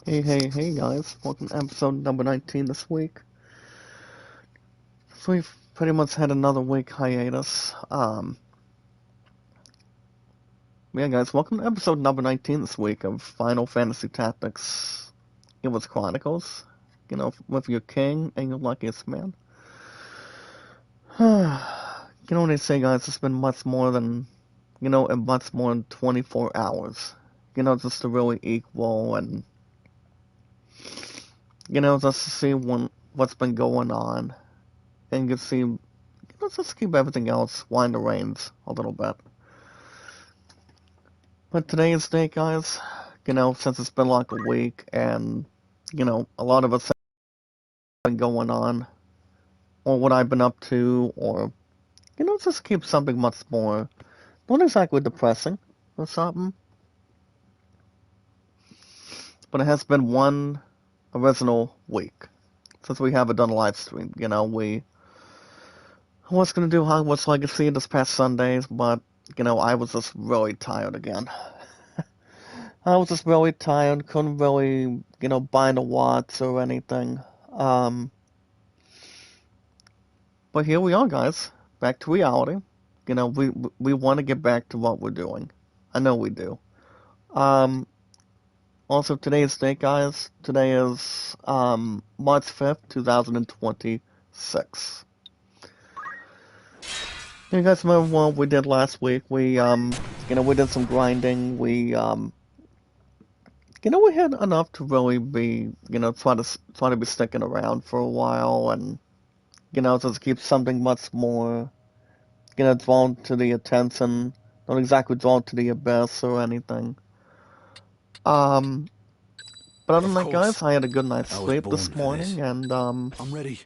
Hey guys, welcome to episode number 19 this week. So we've pretty much had another week hiatus. Yeah guys, welcome to episode number 19 this week of Final Fantasy Tactics Ivalice Chronicles. You know, with your king and your luckiest man. You know what they say guys, it's been much more than, much more than 24 hours. Just to really equal and just to see what's been going on, and you can see, let's just keep everything else wind the reins a little bit. But today's day, guys, since it's been like a week, and, a lot of us have been going on, or what I've been up to, or, just keep something much more, not exactly depressing or something, but it has been one original week since we haven't done a live stream. I was gonna do Hogwarts Legacy this past Sundays, but I was just really tired again. I was just really tired, couldn't really, bind a watch or anything. But here we are, guys, back to reality. We want to get back to what we're doing. I know we do. Also, today's date, guys. Today is March 5th, 2026. You guys remember what we did last week? We did some grinding. We had enough to really be, try to be sticking around for a while, and just keep something much more, drawn to the attention, not exactly drawn to the abyss or anything. But other than that, guys, I had a good night's sleep this morning, and I'm ready.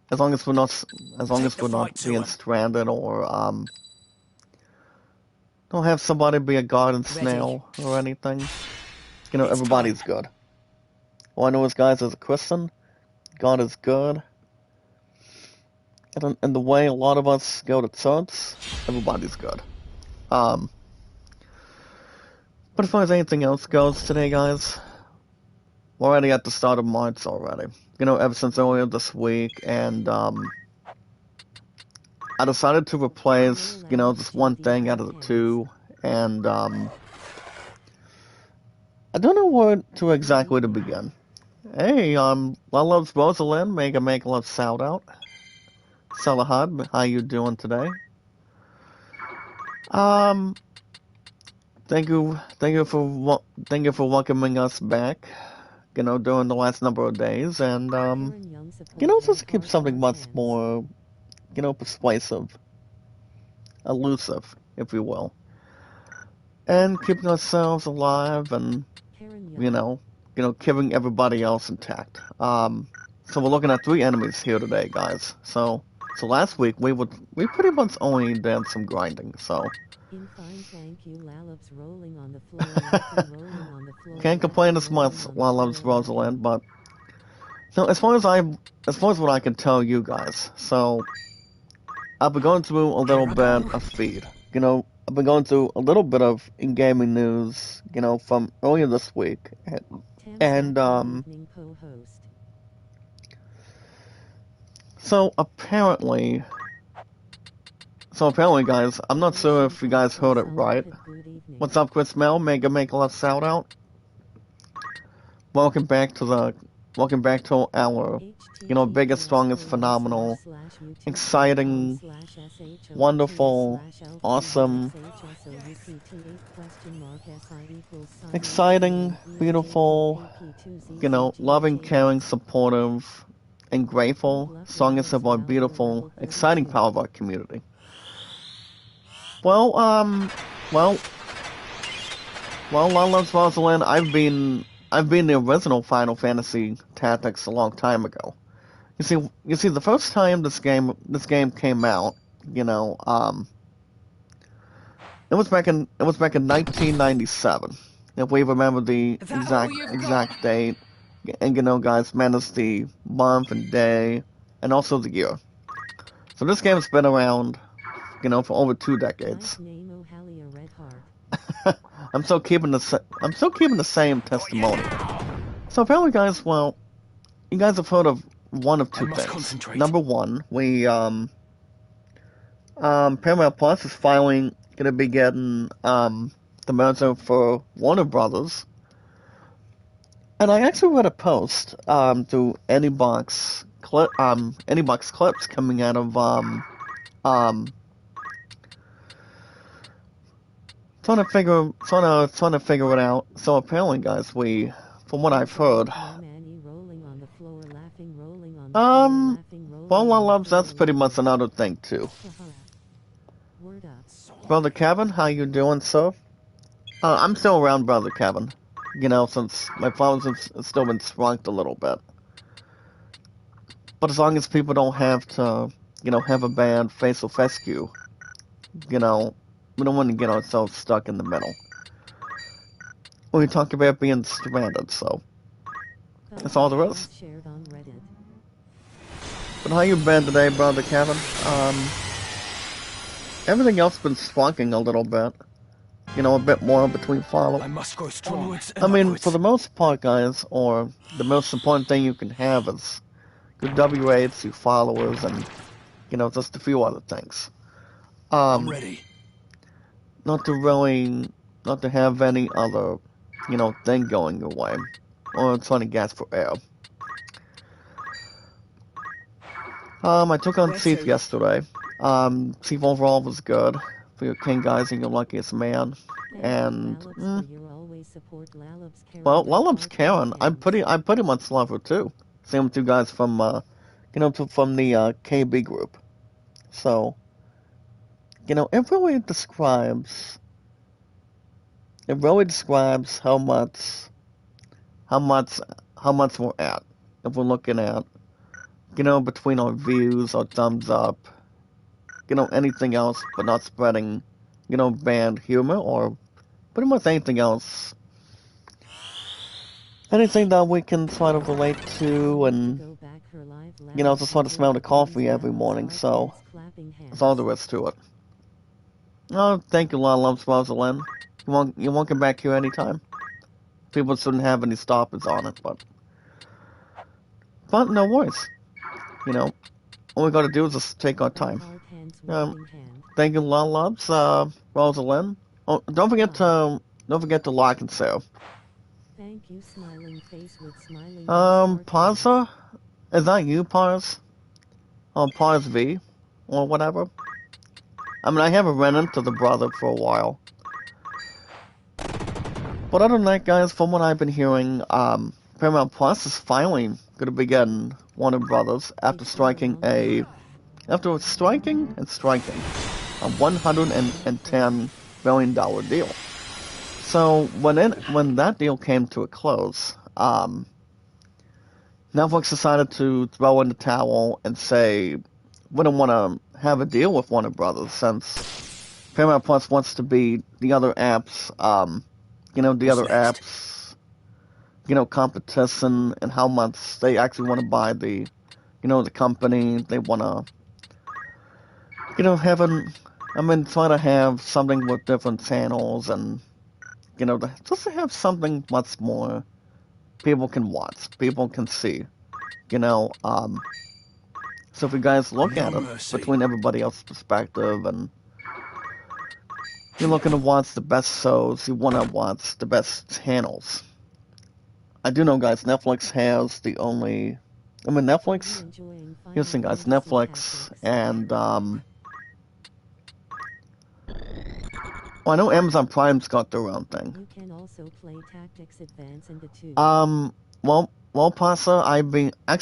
as long as we're not being stranded or don't have somebody be a garden snail or anything, everybody's good. All I know is, guys, as a Christian, God is good. And the way a lot of us go to church, everybody's good. But as far as anything else goes today, guys, we're already at the start of March already. Ever since earlier this week, and I decided to replace, just one thing out of the two, and I don't know where to exactly to begin. Hey, Love's Rosalind, make a love shout out. Salahad, how you doing today? Thank you for welcoming us back. During the last number of days, and just keep something much more, persuasive, elusive, if you will, and keeping ourselves alive, and keeping everybody else intact. So we're looking at 3 enemies here today, guys. So last week we pretty much only did some grinding. So can't complain as much while Love's Rosalind, but so as far as what I can tell you guys, so I've been going through a little bit of feed. I've been going through a little bit of in-gaming news, from earlier this week, and so apparently, guys, I'm not sure if you guys heard it right. What's up, Chris Mel? Make a love shout out. Welcome back to our, biggest, strongest, phenomenal, exciting, wonderful, awesome, exciting, beautiful, loving, caring, supportive, and grateful, strongest of our beautiful, exciting power of our community. Well, Love's Rosalind, I've been the original Final Fantasy Tactics a long time ago. You see, the first time this game came out, it was back in 1997. If we remember the exact date, and guys, manage the month and day, and also the year. So this game's been around, for over 2 decades. I'm still keeping the same testimonial. So apparently, guys, well, you guys have heard of one of two things. Concentrate. Number one, Paramount Plus is finally gonna be getting the merger for Warner Brothers. And I actually read a post through AnyBox clips coming out of um trying to figure it out. So apparently, guys, from what I've heard, well, loves that's pretty much another thing too. Brother Kevin, how you doing, sir? I'm still around, Brother Kevin. You know, since my phone's still been sprunked a little bit. But as long as people don't have to, have a bad facial fescue, we don't want to get ourselves stuck in the middle. We talk about being stranded, so that's all there is. But how you been today, Brother Kevin? Everything else been sprunking a little bit. A bit more between follow. I must go strong. I mean, for the most part, guys, or the most important thing you can have is your W8s, your followers, and, just a few other things. I'm ready. Not to have any other, thing going your way. Or trying to gas for air. I took on Chief yesterday. Chief overall was good. For your king, guys, and your luckiest man. And, well, Lalub's Karen, I pretty much love her, too. Same with you guys from, from the, KB group. So, it really describes how much we're at. If we're looking at, between our views, our thumbs up, anything else, but not spreading, bad humor or pretty much anything else. Anything that we can sort of relate to and, just sort of smell the coffee every morning, so that's all there is to it. Oh, thank you, Lumps Rosalind. You won't come back here anytime. People shouldn't have any stoppers on it, but no worries. All we gotta do is just take our time. Thank you, Lumps, Rosalind. Oh, don't forget to like and save. Thank you, smiling face with smiling. Parsa? Is that you, Pars? Or Pars V? Or whatever? I mean, I haven't run into the brother for a while. But other than that, guys, from what I've been hearing, Paramount Plus is finally gonna be getting Warner Brothers after striking a $110 billion deal. So when that deal came to a close, Netflix decided to throw in the towel and say we don't want to have a deal with Warner Brothers since Paramount Plus wants to be the other apps, competition and how much they actually want to buy the company. They want to, try to have something with different channels and, just to have something much more people can watch, people can see, So if you guys look at it between everybody else's perspective and you're looking to watch the best shows, you want to watch the best channels. I do know, guys, Netflix has the only... Netflix... Here's the thing, guys, Netflix and, I know Amazon Prime's got their own thing. You can also play Tactics Advance into 2. Well, Pasa, I've beaten, I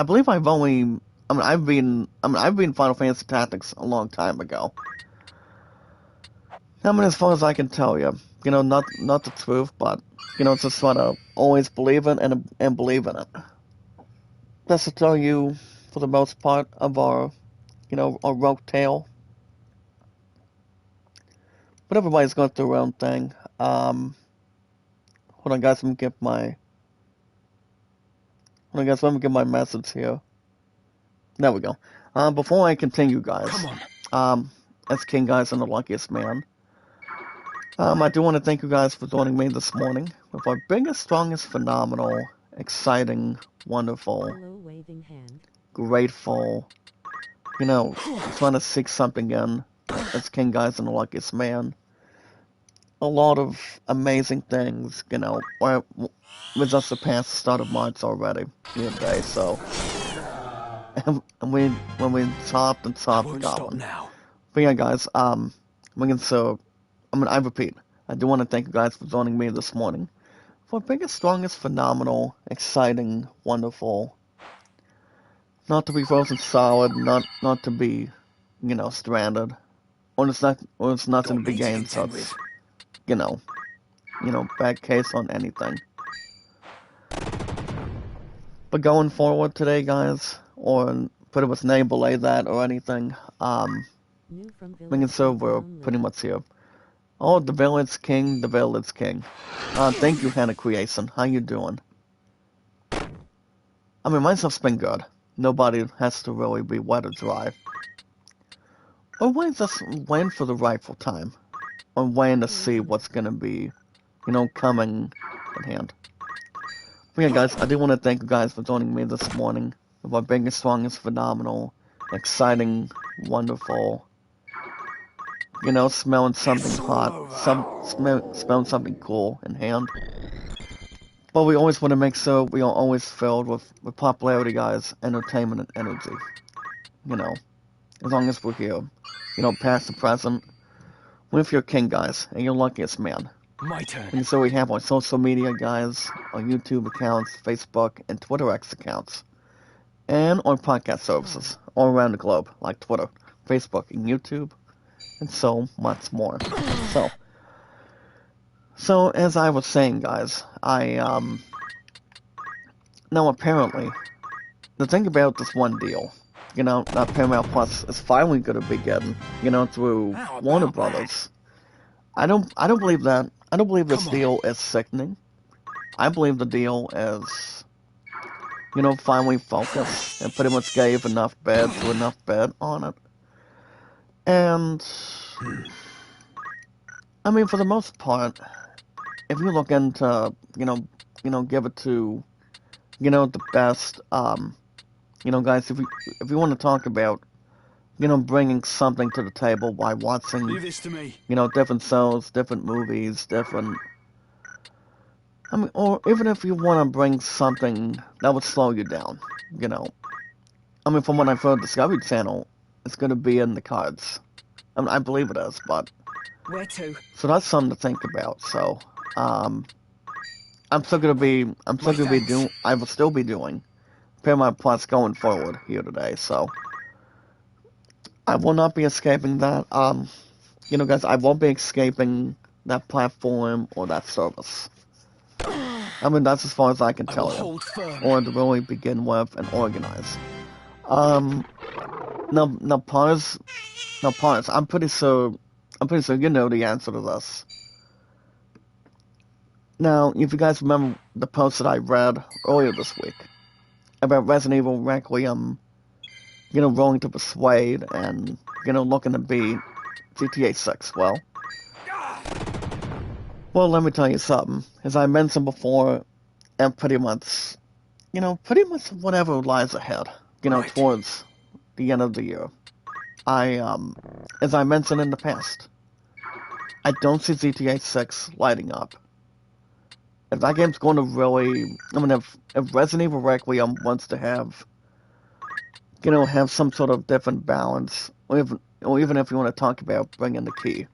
believe I've beaten Final Fantasy Tactics a long time ago. As far as I can tell you, not the truth, but, just try to always believe it and believe in it. That's to tell you, for the most part, of our rogue tale. But everybody's got their own thing. Hold on, guys, let me get my message here. There we go. Before I continue, guys. Come on. As King, guys, I'm the luckiest man. I do want to thank you guys for joining me this morning with our biggest, strongest, phenomenal, exciting, wonderful, Hello, waving hand. grateful, trying to seek something in as King Guys and the Luckiest Man. A lot of amazing things, we just surpassed the start of March already here today, so. And when we chopped and I chopped won't got stop one. now. But yeah, guys, I repeat, I do want to thank you guys for joining me this morning for biggest, strongest, phenomenal, exciting, wonderful, not to be frozen solid, not to be, stranded, or it's nothing Got to be me to gained, so contend it's, with. you know, bad case on anything. But going forward today, guys, or put it with name belay that or anything, New from we can village say date we're pretty only. much here. Oh, the village king, the village king. Thank you, Hannah Creation. How you doing? I mean, my stuff's been good. Nobody has to really be wet or dry. Or waiting just waiting for the rightful time. Or waiting to see Poison. what's gonna be, coming in hand. But yeah, guys, I do want to thank you guys for joining me this morning with our biggest, strongest, phenomenal, exciting, wonderful, smelling something It's all hot, over. smelling something cool in hand. But we always want to make sure we are always filled with popularity, guys, entertainment, and energy. You know, as long as we're here. Past and present. With your king, guys, and your luckiest man. My turn. And so we have our social media, guys, our YouTube accounts, Facebook, and Twitter X accounts. And our podcast services all around the globe, like Twitter, Facebook, and YouTube, and so much more. So as I was saying, guys, now apparently, the thing about this one deal, that Paramount Plus is finally going to be getting, through How Warner about that? Brothers. I don't believe that. I don't believe this Come on. deal is sickening. I believe the deal is, finally focused and pretty much gave enough bed on it. And, I mean, for the most part, if you look into, give it to, the best, guys, if you want to talk about, bringing something to the table by watching, Leave this to me. different shows, different movies, different. I mean, or even if you want to bring something that would slow you down, you know. I mean, from what I've heard, Discovery Channel is going to be in the cards. I mean, I believe it is, but. Where to? So that's something to think about. So, I'm still going to be. I'm still My going to be thanks. doing. I will still be doing Paramount Plus going forward here today. So, I will not be escaping that. Guys, I won't be escaping that platform or that service. I mean, that's as far as I can I will tell you, hold firm. or to really begin with and organize. Um, now, pause. Now, pause. I'm pretty sure you know the answer to this. Now, if you guys remember the post that I read earlier this week about Resident Evil Requiem, rolling to Persuade and, looking to beat GTA 6, well, let me tell you something. As I mentioned before, and pretty much whatever lies ahead, Right. towards the end of the year. As I mentioned in the past, I don't see GTA 6 lighting up. If that game's going to really, I mean, if Resident Evil Requiem wants to have, have some sort of different balance, or even if you want to talk about bringing the key,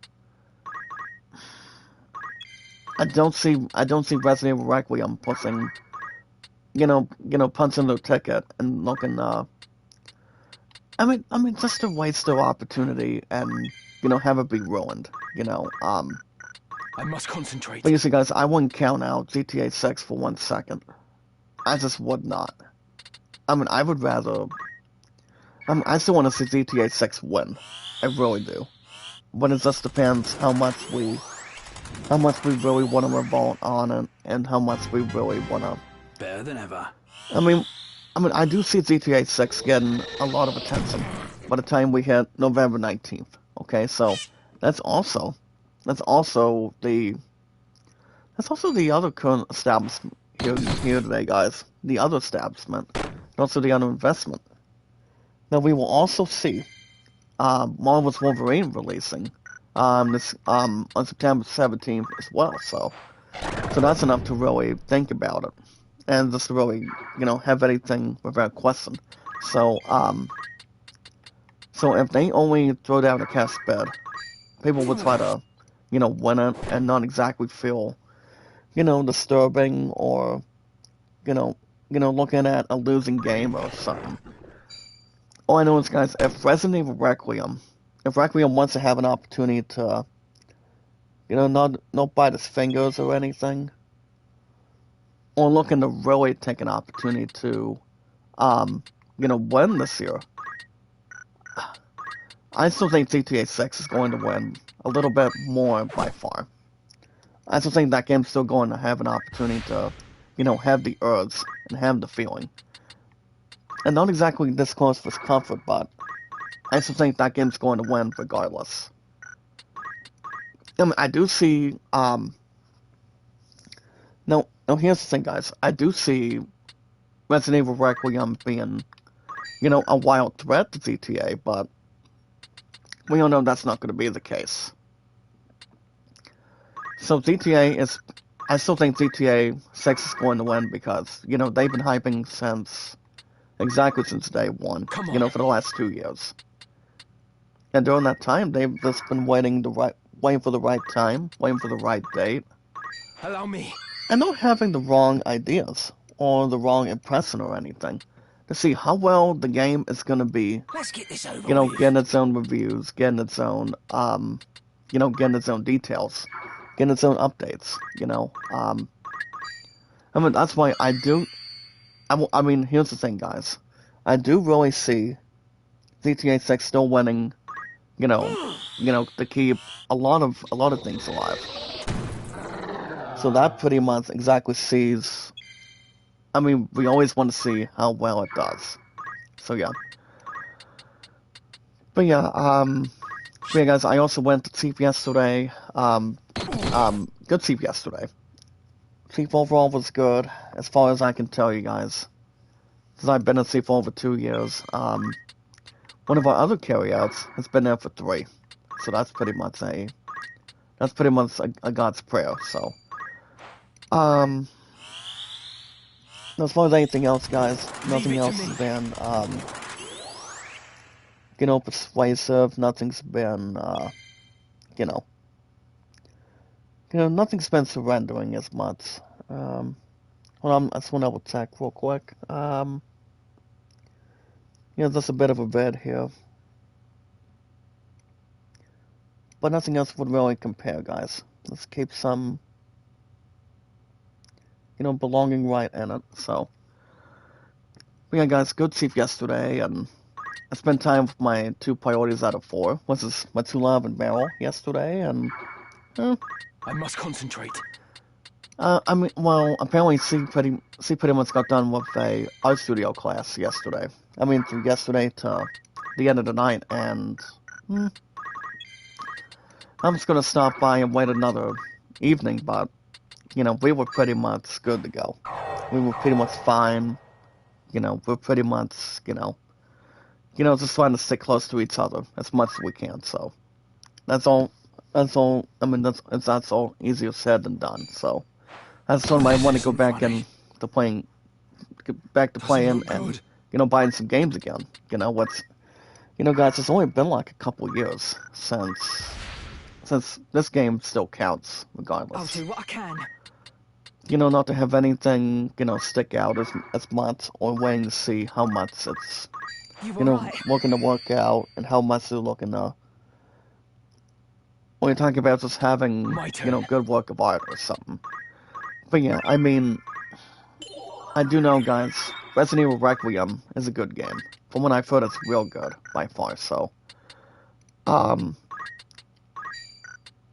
I don't see Resident Evil Requiem pushing, punching their ticket and looking, I mean, just to waste their opportunity and, have it be ruined, I must concentrate. But you see, guys, I wouldn't count out GTA 6 for 1 second. I just would not. I mean, I would rather. I still want to see GTA 6 win. I really do. But it just depends how much we really want to revolt on it, and how much we really want to. Better than ever. I mean, I do see GTA 6 getting a lot of attention by the time we hit November 19th. Okay, so that's also that's also the other current establishment here today, guys. The other establishment, and also the other investment. Now we will also see Marvel's Wolverine releasing this on September 17th as well. So that's enough to really think about it, and just to really have anything without question. So so if they only throw down a cash bid, people would try to win it and not exactly feel disturbing or you know looking at a losing game or something. All I know is, guys, if Resident Evil Requiem, if Requiem wants to have an opportunity to, not bite his fingers or anything, or looking to really take an opportunity to, win this year, I still think GTA 6 is going to win a little bit more by far. I still think that game's still going to have an opportunity to, have the urge and have the feeling. And not exactly this close for comfort, but I still think that game's going to win regardless. I mean, I do see, no, here's the thing, guys. I do see Resident Evil Requiem being, a wild threat to GTA, but we all know that's not going to be the case. So I still think GTA 6 is going to win because, they've been hyping since day one, for the last 2 years. And during that time, they've just been waiting for the right time, waiting for the right date. Allow me. And not having the wrong ideas or the wrong impression or anything. To see how well the game is going to be, Let's get this over with. getting its own reviews, getting its own, getting its own details, getting its own updates, I mean, that's why I mean, here's the thing, guys. I do really see GTA 6 still winning, to keep a lot of things alive. So that pretty much exactly sees. I mean, we always want to see how well it does. So yeah. But yeah, guys. I also went to sleep yesterday. Good sleep yesterday. Sleep overall was good, as far as I can tell you guys. Since I've been asleep for over 2 years. One of our other carryouts has been there for 3. So that's pretty much a God's prayer. So, as far as anything else, guys, nothing else has been, persuasive. Nothing's been, nothing's been surrendering as much. Hold on, I just want to double check real quick. Just a bit of a bed here. But nothing else would really compare, guys. Let's keep some, belonging right in it, so. But yeah, guys, good sleep yesterday, and I spent time with my 2 priorities out of 4, which is my 2 love and Meryl yesterday, and, I must concentrate. I mean, well, apparently she pretty much got done with a art studio class yesterday. I mean, from yesterday to the end of the night, and I'm just gonna stop by and wait another evening, but, we were pretty much good to go. We were pretty much fine, we're pretty much, just trying to stick close to each other as much as we can, so. That's all, I mean, that's all easier said than done, so. I just told him I want to go back and to playing, get back to playing and, buying some games again. Guys, it's only been like a couple of years since this game still counts, regardless. I'll do what I can. Not to have anything, stick out as much, or waiting to see how much it's, looking to work out, and how much they're looking to, when you're talking about just having, good work of art or something. But yeah, I mean, I do know, guys, Resident Evil Requiem is a good game. From what I've heard, it's real good, by far, so.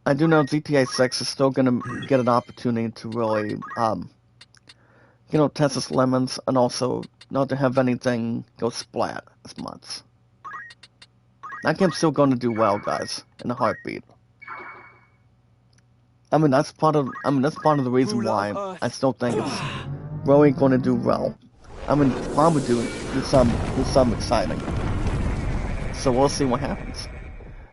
I do know GTA 6 is still gonna get an opportunity to really, test its lemons, and also not to have anything go splat as much. That game's still gonna do well, guys, in a heartbeat. I mean, that's part of the reason Ruler of why Earth. I still think it's really going to do well. I mean, probably do some exciting. So we'll see what happens.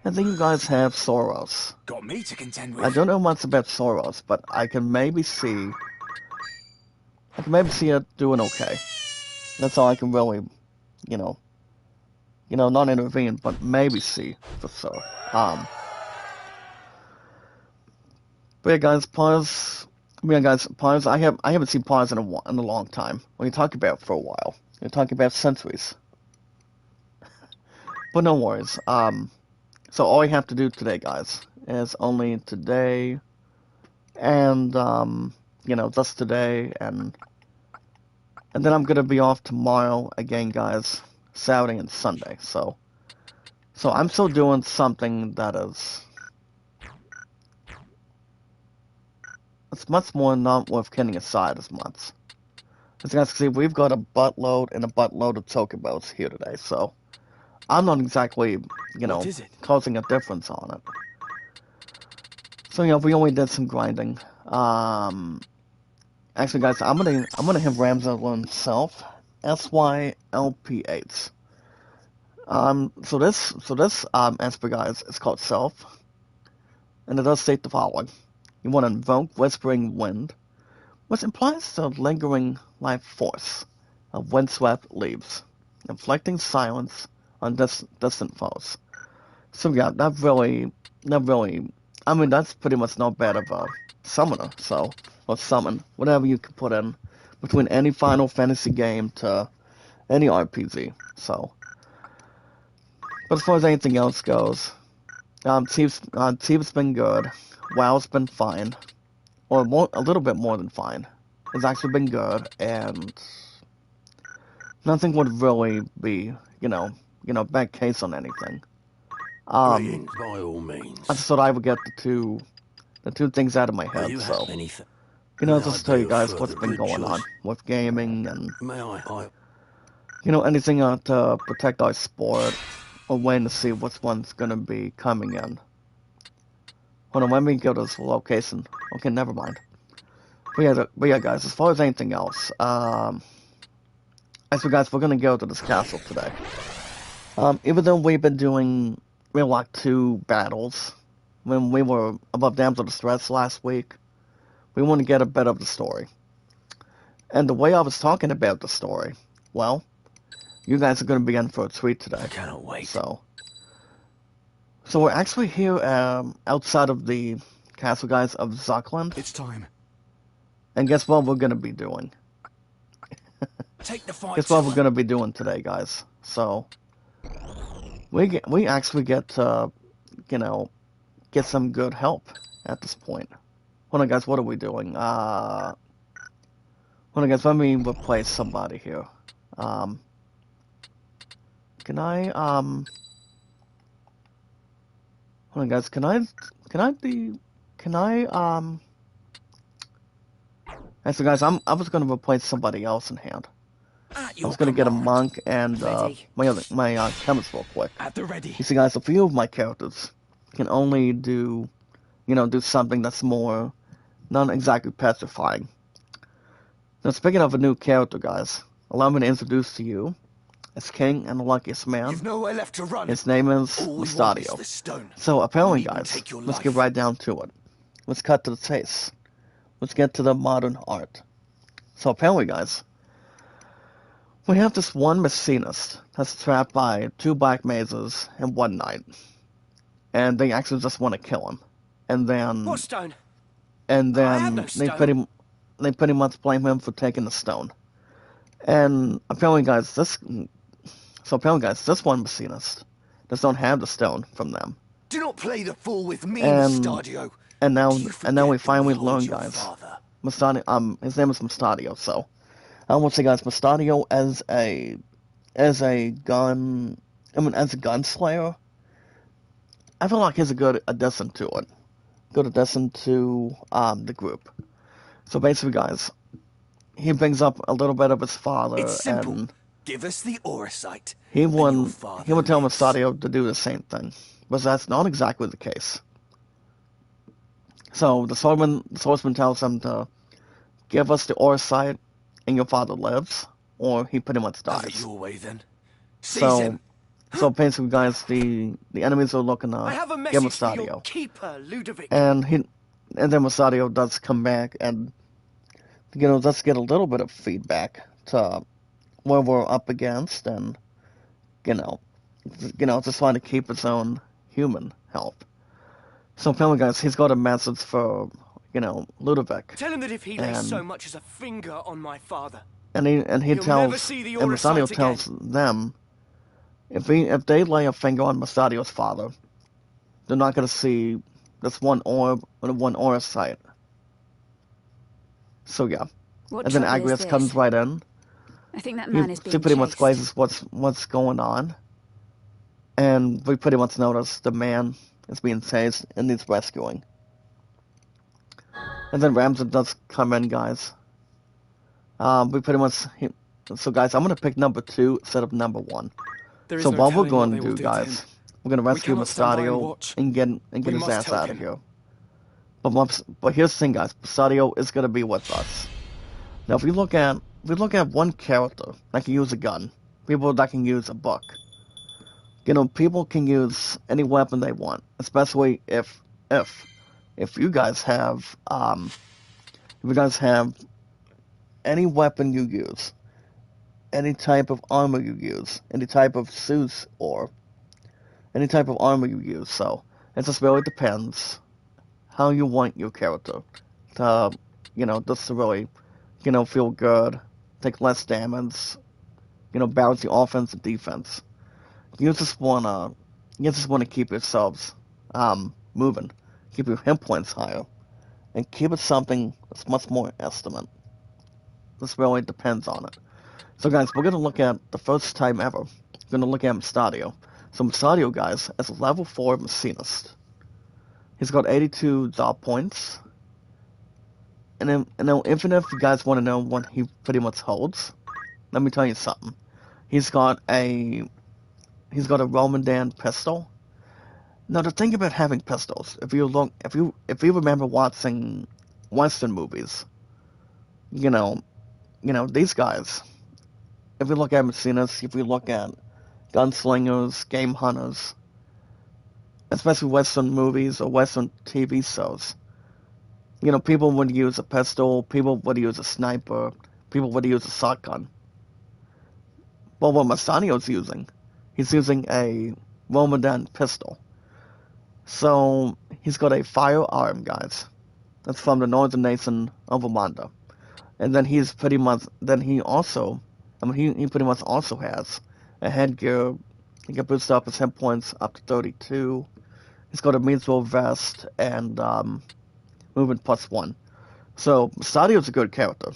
And then you guys have Soros. Got me to contend I with. don't know much about Soros, but I can maybe see it doing okay. That's all I can really, you know, not intervene, but maybe see for sure. But yeah, guys, pause. Yeah, guys, pause. I haven't seen pause in a long time. When you talk about for a while, you're talking about centuries. But no worries. So all I have to do today, guys, is only today, and just today, and then I'm gonna be off tomorrow again, guys, Saturday and Sunday. So I'm still doing something that is. It's much more not worth kidding aside as much. As you guys can see, we've got a buttload and a buttload of chocobos here today, so I'm not exactly, What is it? causing a difference on it. So we only did some grinding. Actually, guys, I'm gonna have Ramzo learn himself. SYLP8. So this Esper, guys, is called Self, and it does state the following: you want to invoke Whispering Wind, which implies the lingering life force of windswept leaves, inflicting silence on distant foes. So yeah, that really, I mean, that's pretty much not bad of a summoner, or summon, whatever you can put in between any Final Fantasy game to any RPG. So, but as far as anything else goes, Tief's been good, WoW's been fine, or a little bit more than fine. It's actually been good, and nothing would really be, bad case on anything. Greetings, by all means. I just thought I would get the two things out of my Do head, you so, have anything? just tell you guys what's been going on with gaming and, May I? anything to protect our sport, or waiting to see which one's gonna be coming in. Hold on, let me go to this location. Okay, never mind. But yeah, guys, as far as anything else, actually, guys, we're gonna go to this castle today. Even though we've been doing, like 2 battles, when we were above Damsel Distress last week, we want to get a bit of the story. And the way I was talking about the story, well, you guys are going to be in for a treat today. I cannot wait. So we're actually here outside of the castle, guys, of Zuckland. It's time. And guess what we're going to be doing? Take the fight. Guess what we're going to be doing today, guys? So we actually get to, get some good help at this point. Hold on, guys, what are we doing? Hold on, guys, let me replace somebody here. Can I, hold on, guys, actually, guys, I was gonna replace somebody else in hand. I was gonna get a monk and, my chemist real quick. At the ready. You see, guys, a few of my characters can only do, do something that's more, not exactly petrifying. Now, speaking of a new character, guys, allow me to introduce to you as King and the Luckiest Man. You've nowhere left to run. His name is All we want is Mustadio. the stone. So, apparently, Don't even guys, take your let's life. get right down to it. Let's cut to the chase. Let's get to the modern art. So, apparently, guys, we have this one machinist that's trapped by 2 black mazes and 1 knight. And they actually just want to kill him. And then... What stone? And I have then no stone. they pretty much blame him for taking the stone. And apparently, guys, this one machinist does not have the stone from them. Do not play the fool with me, And Mustadio. and now Do you we forget finally that we hold learn, your guys. father? Mustadio, his name is Mustadio. So I want to say, guys, Mustadio as a gunslayer, I feel like he's a good addition to it. Good addition to the group. So basically, guys, he brings up a little bit of his father, It's simple. and Give us the aura sight. he and your would father tell lives. Mustadio to do the same thing, but that's not exactly the case. So the swordsman tells him to give us the ore site and your father lives, or he pretty much Have it dies. your way then. Seize So, him. so basically, guys, the enemies are looking I to have a get message for your Mustadio, keeper, Ludovic. and then Mustadio does come back and let's get a little bit of feedback to what we're up against, and you know, just trying to keep his own human health. So, apparently, guys, he's got a message for Ludovic, Tell him that if he lays so and much as a finger on my father, he he'll never tells, see the and Mustadio Orisites again. tells them if they lay a finger on Mustadio's father, they're not going to see this one orb or one aura site. So yeah, What and then trouble is Agrias comes this? right in. I think that He man is being pretty much chased. glazes what's going on, and we pretty much notice the man is being chased and needs rescuing. And then Ramsey does come in, guys. We pretty much so guys, I'm gonna pick number 2 instead of number 1. There is So no what we're telling what going they to will do, do to him. guys, we're gonna rescue cannot stand by and Mustadio watch. and get We his must ass help out of him. here. But here's the thing, guys. Mustadio is gonna be with us. Now, if we look at one character that can use a gun, people that can use a book, people can use any weapon they want, especially if you guys have any weapon you use, any type of armor you use, any type of suits or any type of armor you use. So it just really depends how you want your character to, just to really, feel good, take less damage, balance the offense and defense. You just wanna keep yourselves moving, keep your hit points higher, and keep it something that's much more estimate. This really depends on it. So guys, we're gonna look at the first time ever. We're gonna look at Mustadio. So Mustadio, guys, is a level 4 machinist. He's got 82 job points. And then, if you guys want to know what he pretty much holds, let me tell you something. He's got a Roman Dan pistol. Now the thing about having pistols, if you remember watching Western movies, you know, these guys. If we look at machinists, if we look at gunslingers, game hunters, especially Western movies or Western TV shows, people would use a pistol, people would use a sniper, people would use a shotgun. Well, what Mastadio's using, he's using a Romadan pistol. So he's got a firearm, guys. That's from the northern nation of Amanda. And then he pretty much also has a headgear. He can boost up his hit points up to 32. He's got a meanwhile vest and movement +1. So Stadio's a good character.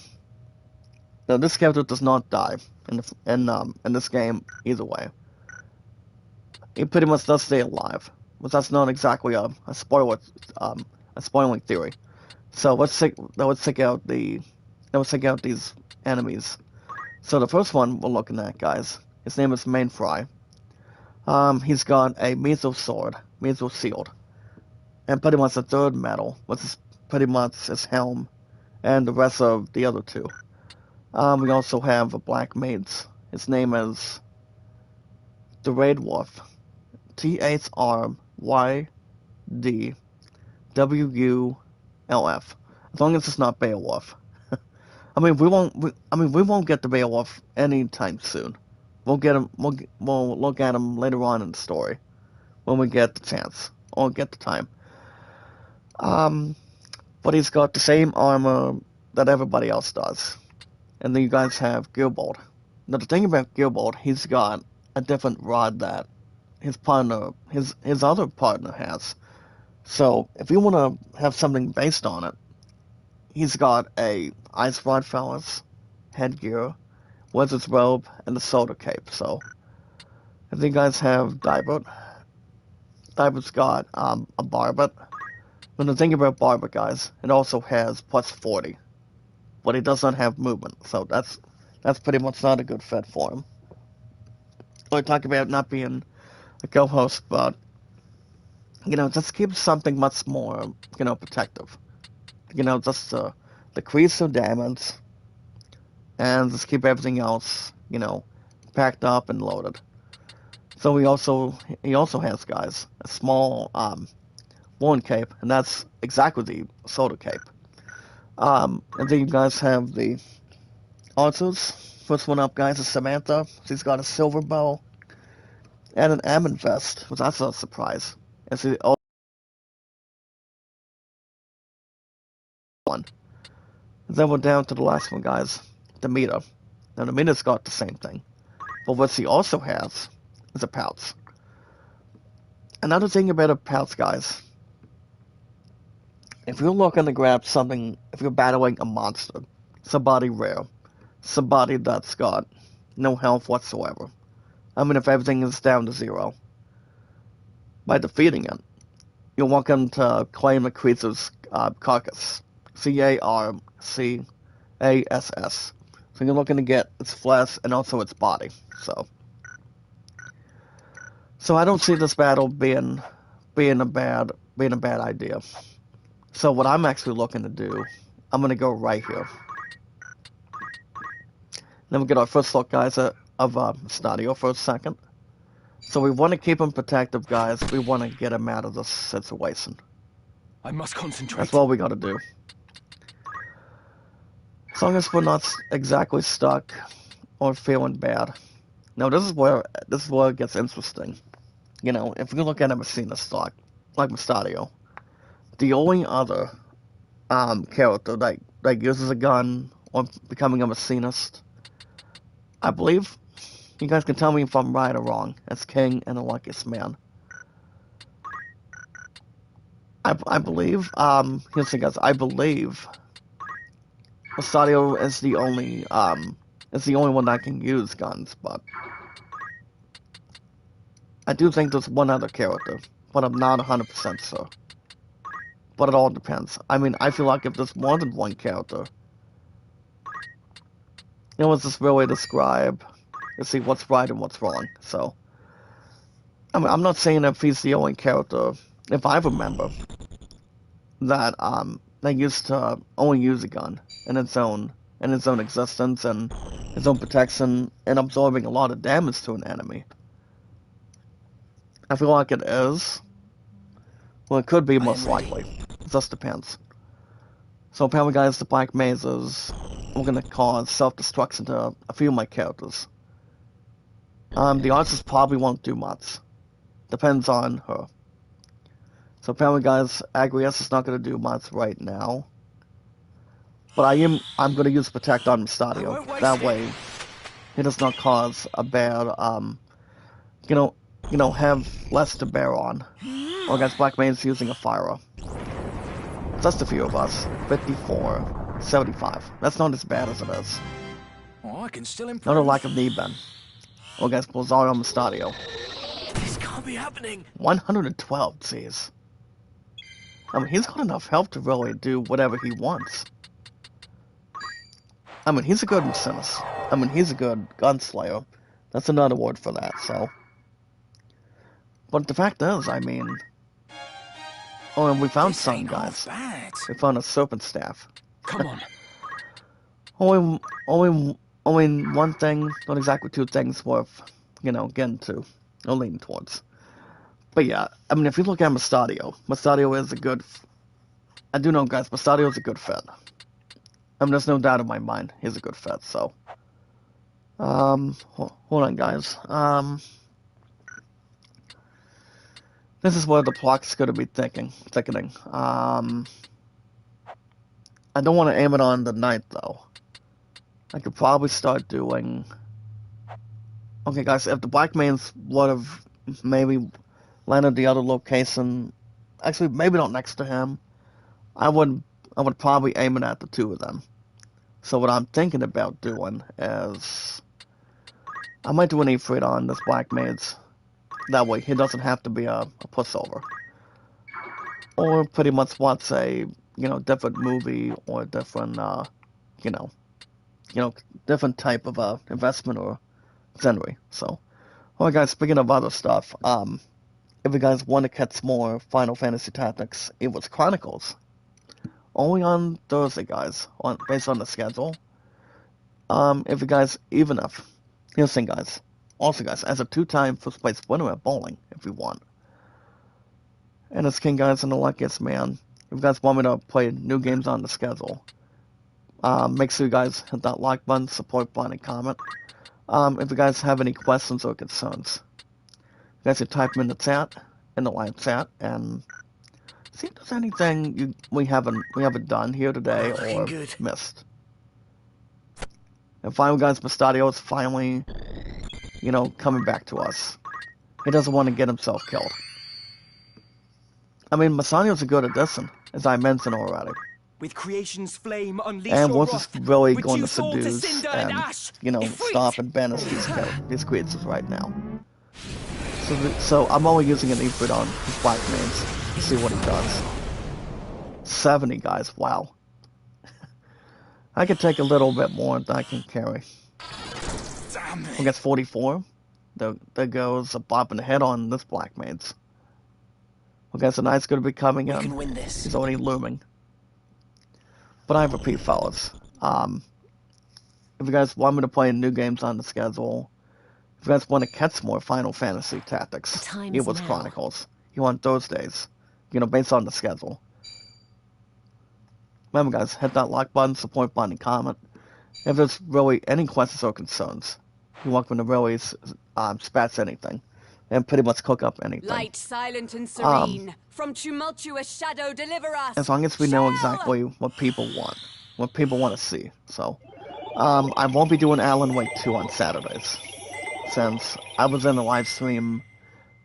Now this character does not die in this game either way. He pretty much does stay alive, but that's not exactly a spoiling theory. So let's check out these enemies. So the first one we're looking at, guys, his name is Main Fry. He's got a meso sword, meso shield, and pretty much a third medal, which is pretty much his helm, and the rest of the other two. We also have a black mage. His name is the Raid Wolf. THRYDWULF. As long as it's not Beowulf. We won't get the Beowulf anytime soon. We'll get him. We'll look at him later on in the story when we get the chance or get the time. But he's got the same armor that everybody else does. And then you guys have Gilbold. Now the thing about Gilbold, he's got a different rod that his other partner has. So if you want to have something based on it, he's got a ice rod fellas, headgear, wizard's robe, and the soda cape. So if you guys have Dybert, Dybert's got a barbet. But the thing about barbet, guys, it also has +40, but he does not have movement. So that's pretty much not a good fit for him. I talk about not being a co-host, but just keep something much more, protective. Just decrease the damage and just keep everything else, packed up and loaded. So he also has, guys, a small woolen cape, and that's exactly the soda cape. And then you guys have the archers. First one up, guys, is Samantha. She's got a silver bow and an almond vest, which that's a surprise. And she also one. And then we're down to the last one, guys, Demeter. Now Demeter's got the same thing, but what she also has is a pouch. Another thing about a pouch, guys, if you're looking to grab something, if you're battling a monster, somebody rare, somebody that's got no health whatsoever, I mean, if everything is down to zero, by defeating it, you're welcome to claim the creature's carcass. Carcass. So you're looking to get its flesh and also its body. So I don't see this battle being a bad idea. So what I'm actually looking to do, I'm gonna go right here. Then we get our first look, guys, of Stadio for a second. So we want to keep him protective, guys. We want to get him out of this situation. I must concentrate. That's all we got to do. As long as we're not exactly stuck or feeling bad. Now this is where it gets interesting. If we look at a Messina stock, like Mustadio, the only other character that uses a gun or becoming a Messinist, I believe, you guys can tell me if I'm right or wrong, as King and the Luckiest Man. I believe, here's the thing, guys, I believe Mustadio is the only one that can use guns, but I do think there's one other character, but I'm not 100% sure. But it all depends. I mean, I feel like if there's more than one character, what's this really describe? Let's see what's right and what's wrong. So, I mean, I'm not saying if he's the only character, if I remember, that they used to only use a gun in its own existence and its own protection and absorbing a lot of damage to an enemy. I feel like it is. Well, it could be most likely. It just depends. So apparently, guys, the Black Mazes are gonna cause self-destruction to a few of my characters. The artist probably won't do much. Depends on her. So apparently, guys, Agrias is not gonna do much right now. But I'm gonna use Protect on Mustadio. That way, he does not cause a bad, have less to bear on. Or guys, Black Mane's using a fire. Just a few of us. 54, 75. That's not as bad as it is. Oh, I can still improve. Not a lack of need then. Oh guys, Blizzard on Mustadio. This can't be happening. 112, jeez. I mean, he's got enough health to really do whatever he wants. I mean, he's a good Machinist. I mean, he's a good Gunslayer. That's another word for that, so. But the fact is, I mean... Oh, and we found some, guys. We found a Serpent Staff. Come on. only one thing, not exactly two things worth, getting to, or leaning towards. But yeah, I mean, if you look at Mustadio is a good... I do know, guys, Mustadio is a good fit. I mean, there's no doubt in my mind he's a good fit, so... hold on, guys. This is where the plot's gonna be thickening. I don't want to aim it on the knight, though. I could probably start doing... Okay, guys, if the Black Manes would have maybe landed the other location... Actually, maybe not next to him. I would probably aim it at the two of them. So what I'm thinking about doing is... I might do an Ifrit on this Black Mage. That way, he doesn't have to be a pushover. Or pretty much watch a, different movie or different, different type of investment or scenery. So, alright guys, speaking of other stuff, if you guys want to catch more Final Fantasy Tactics, Ivalice Chronicles. Only on Thursday, guys, based on the schedule. If you guys, even if, here's the thing, guys. Also, guys, as a 2-time first place winner at bowling, if you want. And it's King, guys, and the luckiest man. If you guys want me to play new games on the schedule, make sure you guys hit that like button, support button, and comment. If you guys have any questions or concerns, you guys can type them in the chat, in the live chat, and see if there's anything we haven't done here today or good. missed. And finally, guys, Bastadio is finally, coming back to us. He doesn't want to get himself killed. I mean, Massanio's a good addition, as I mentioned already. With creation's flame, unleash And your we're just wrath. really going to Reduce all to seduce cinder and, ash. stop and banish these creatures right now. So I'm only using an Ifrit on his black mains to see what he does. 70, guys, wow. I could take a little bit more than I can carry. Damn it. I guess 44. There goes a bop in the head on this black maid's. Okay, so Knight's going to be coming We in. can win this. He's already looming. But I repeat, fellas. If you guys want me to play new games on the schedule, if you guys want to catch more Final Fantasy Tactics, Ivalice Chronicles, you want Thursdays, based on the schedule. Remember, guys, hit that like button, support button, and comment. If there's really any questions or concerns, you want me to really spats anything, and pretty much cook up anything. Light, silent, and serene. From tumultuous shadow, deliver us. As long as we know exactly what people want to see. So, I won't be doing Alan Wake 2 on Saturdays, since I was in the live stream,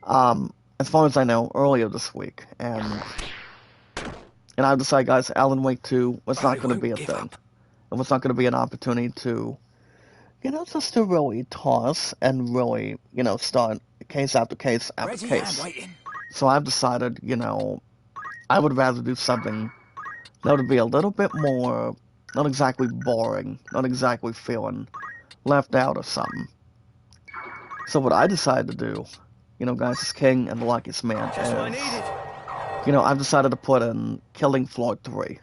as far as I know, earlier this week, and I've decided, guys, Alan Wake 2 was not going to be a thing. It was not going to be an opportunity to, just to really toss and really, start case after case after case. So I've decided, I would rather do something that would be a little bit more, not exactly boring, not exactly feeling left out or something. So what I decided to do, guys, is King and the luckiest man is, I've decided to put in Killing Floor 3.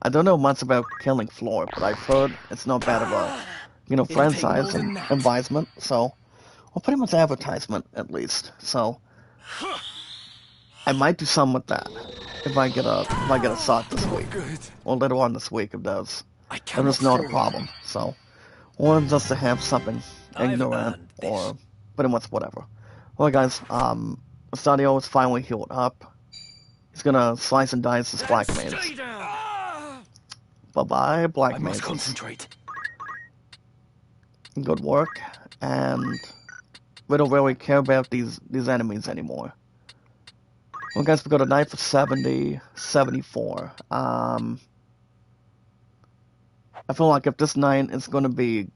I don't know much about Killing Floor, but I've heard it's not bad of a, franchise and advisement, so, well, pretty much advertisement, at least, so, I might do some with that, if I get a shot this week, or later on this week, if there's not a problem, so, or just to have something ignorant, or pretty much whatever. Well, guys, Stadio is finally healed up. He's gonna slice and dice his black mage. Bye-bye, black mage. Concentrate. Good work, and we don't really care about these enemies anymore. Well, guys, we got a knight for 70, 74. I feel like if this knight is gonna be,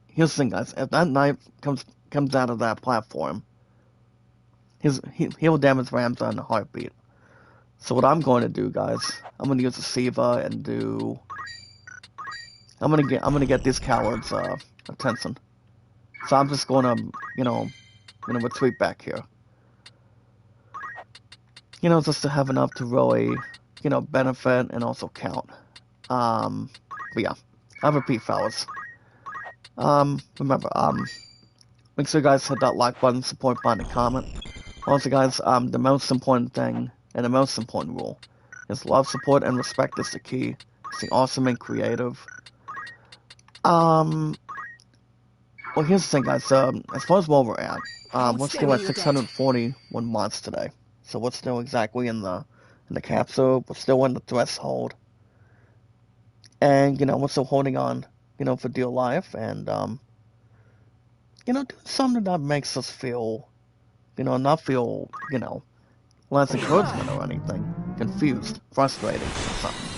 here's the thing, guys, if that knight comes out of that platform, he will damage Ramza in a heartbeat. So what I'm going to do, guys, I'm going to use the Siva and do. I'm gonna get these cowards attention. So I'm just going to, retreat back here. Just to have enough to really, benefit and also count. But yeah, I'll repeat, fellas. Remember, make sure you guys hit that like button, support button, and comment. Also, guys, the most important thing and the most important rule is love, support, and respect is the key. It's the awesome and creative. Well, here's the thing, guys. As far as where we're at, we're still at 641 mods today. So we're still exactly in the capsule. We're still in the threshold. And, we're still holding on, for dear life. And, doing something that makes us feel, not feel, less encouragement or anything. Confused, frustrated, or something.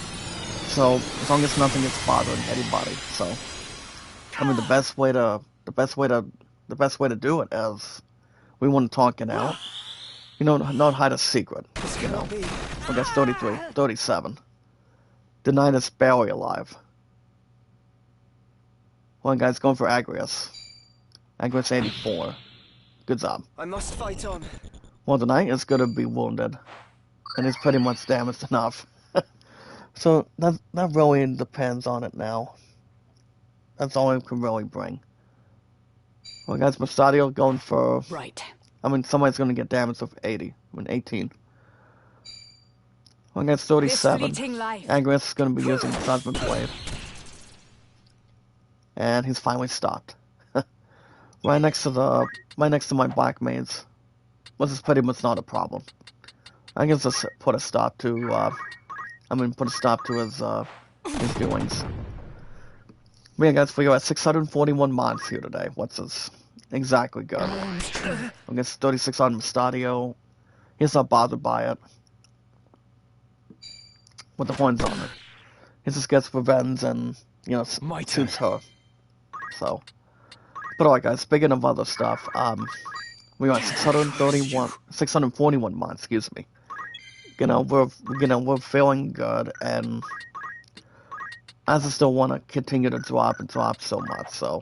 So, as long as nothing is bothering anybody. So, I mean, the best way to do it is we want to talk it out. Not hide a secret. I guess 33, 37. The knight is barely alive. Well, guys, going for Agrias. Agrias 84. Good job. I must fight on. Well, the knight is gonna be wounded, and he's pretty much damaged enough. So that really depends on it now. That's all we can really bring. Well, guys, Mustadio going for... Right. I mean, somebody's gonna get damaged with 80. I mean, 18. Well, guys, 37. This fleeting life. Agris is gonna be using the Judgment Blade. And he's finally stopped. right next to my black maids. Which is pretty much not a problem. I can just put a stop to, put a stop to his doings. But yeah, guys, we are at 641 mods here today. What's this? Exactly good. Against 36 on Mustadio. He's not bothered by it. With the horns on it. He just gets revenge and, you know, suits her. So. But alright, guys, speaking of other stuff, we are at 641 mods, excuse me. We're feeling good, and I just still want to continue to drop and drop so much, so.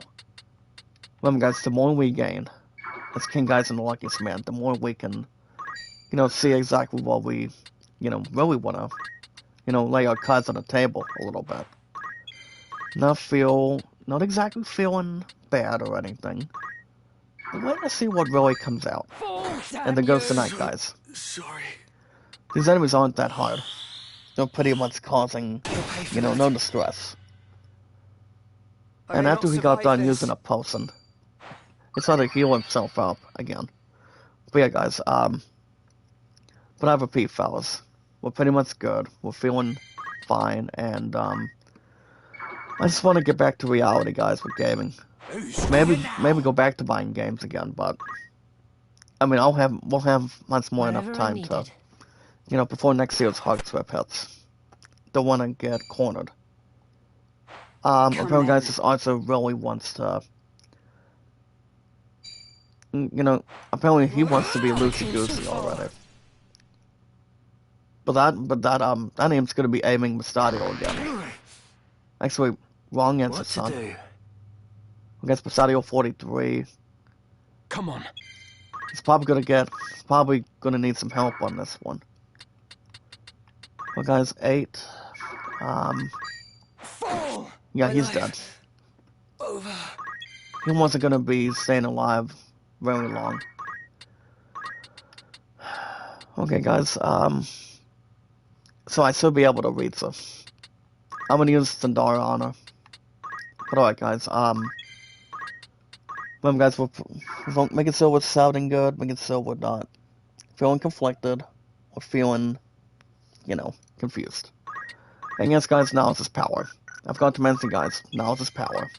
Remember, guys, the more we gain, as King Guys and the Luckiest Man, the more we can, see exactly what we, really want to, lay our cards on the table a little bit. Not exactly feeling bad or anything. But waiting to see what really comes out. And then goes tonight, guys. Sorry. These enemies aren't that hard. They're pretty much causing, no distress. And after he got done using a potion, he started to heal himself up again. But yeah, guys, but I repeat, fellas, we're pretty much good. We're feeling fine, and I just want to get back to reality, guys, with gaming. Maybe go back to buying games again, but I mean, we'll have much more enough time to, before next year's hard trip hits. Don't want to get cornered. Apparently, guys, this also really wants to, apparently he wants to be loosey-goosey already. But that name's gonna be aiming Mustadio again. Actually, wrong answer, son. Against Mustadio 43. Come on. He's probably gonna need some help on this one. Well, guys, 8. Yeah, he's dead. He wasn't gonna be staying alive very long. Okay, guys, so I should be able to read this. I'm gonna use Sandara on her. But alright, guys, remember, guys, we're making sure we're sounding good, making sure we're not feeling conflicted, or feeling, confused. And yes, guys, knowledge is power. I've got to mention, guys, knowledge is power.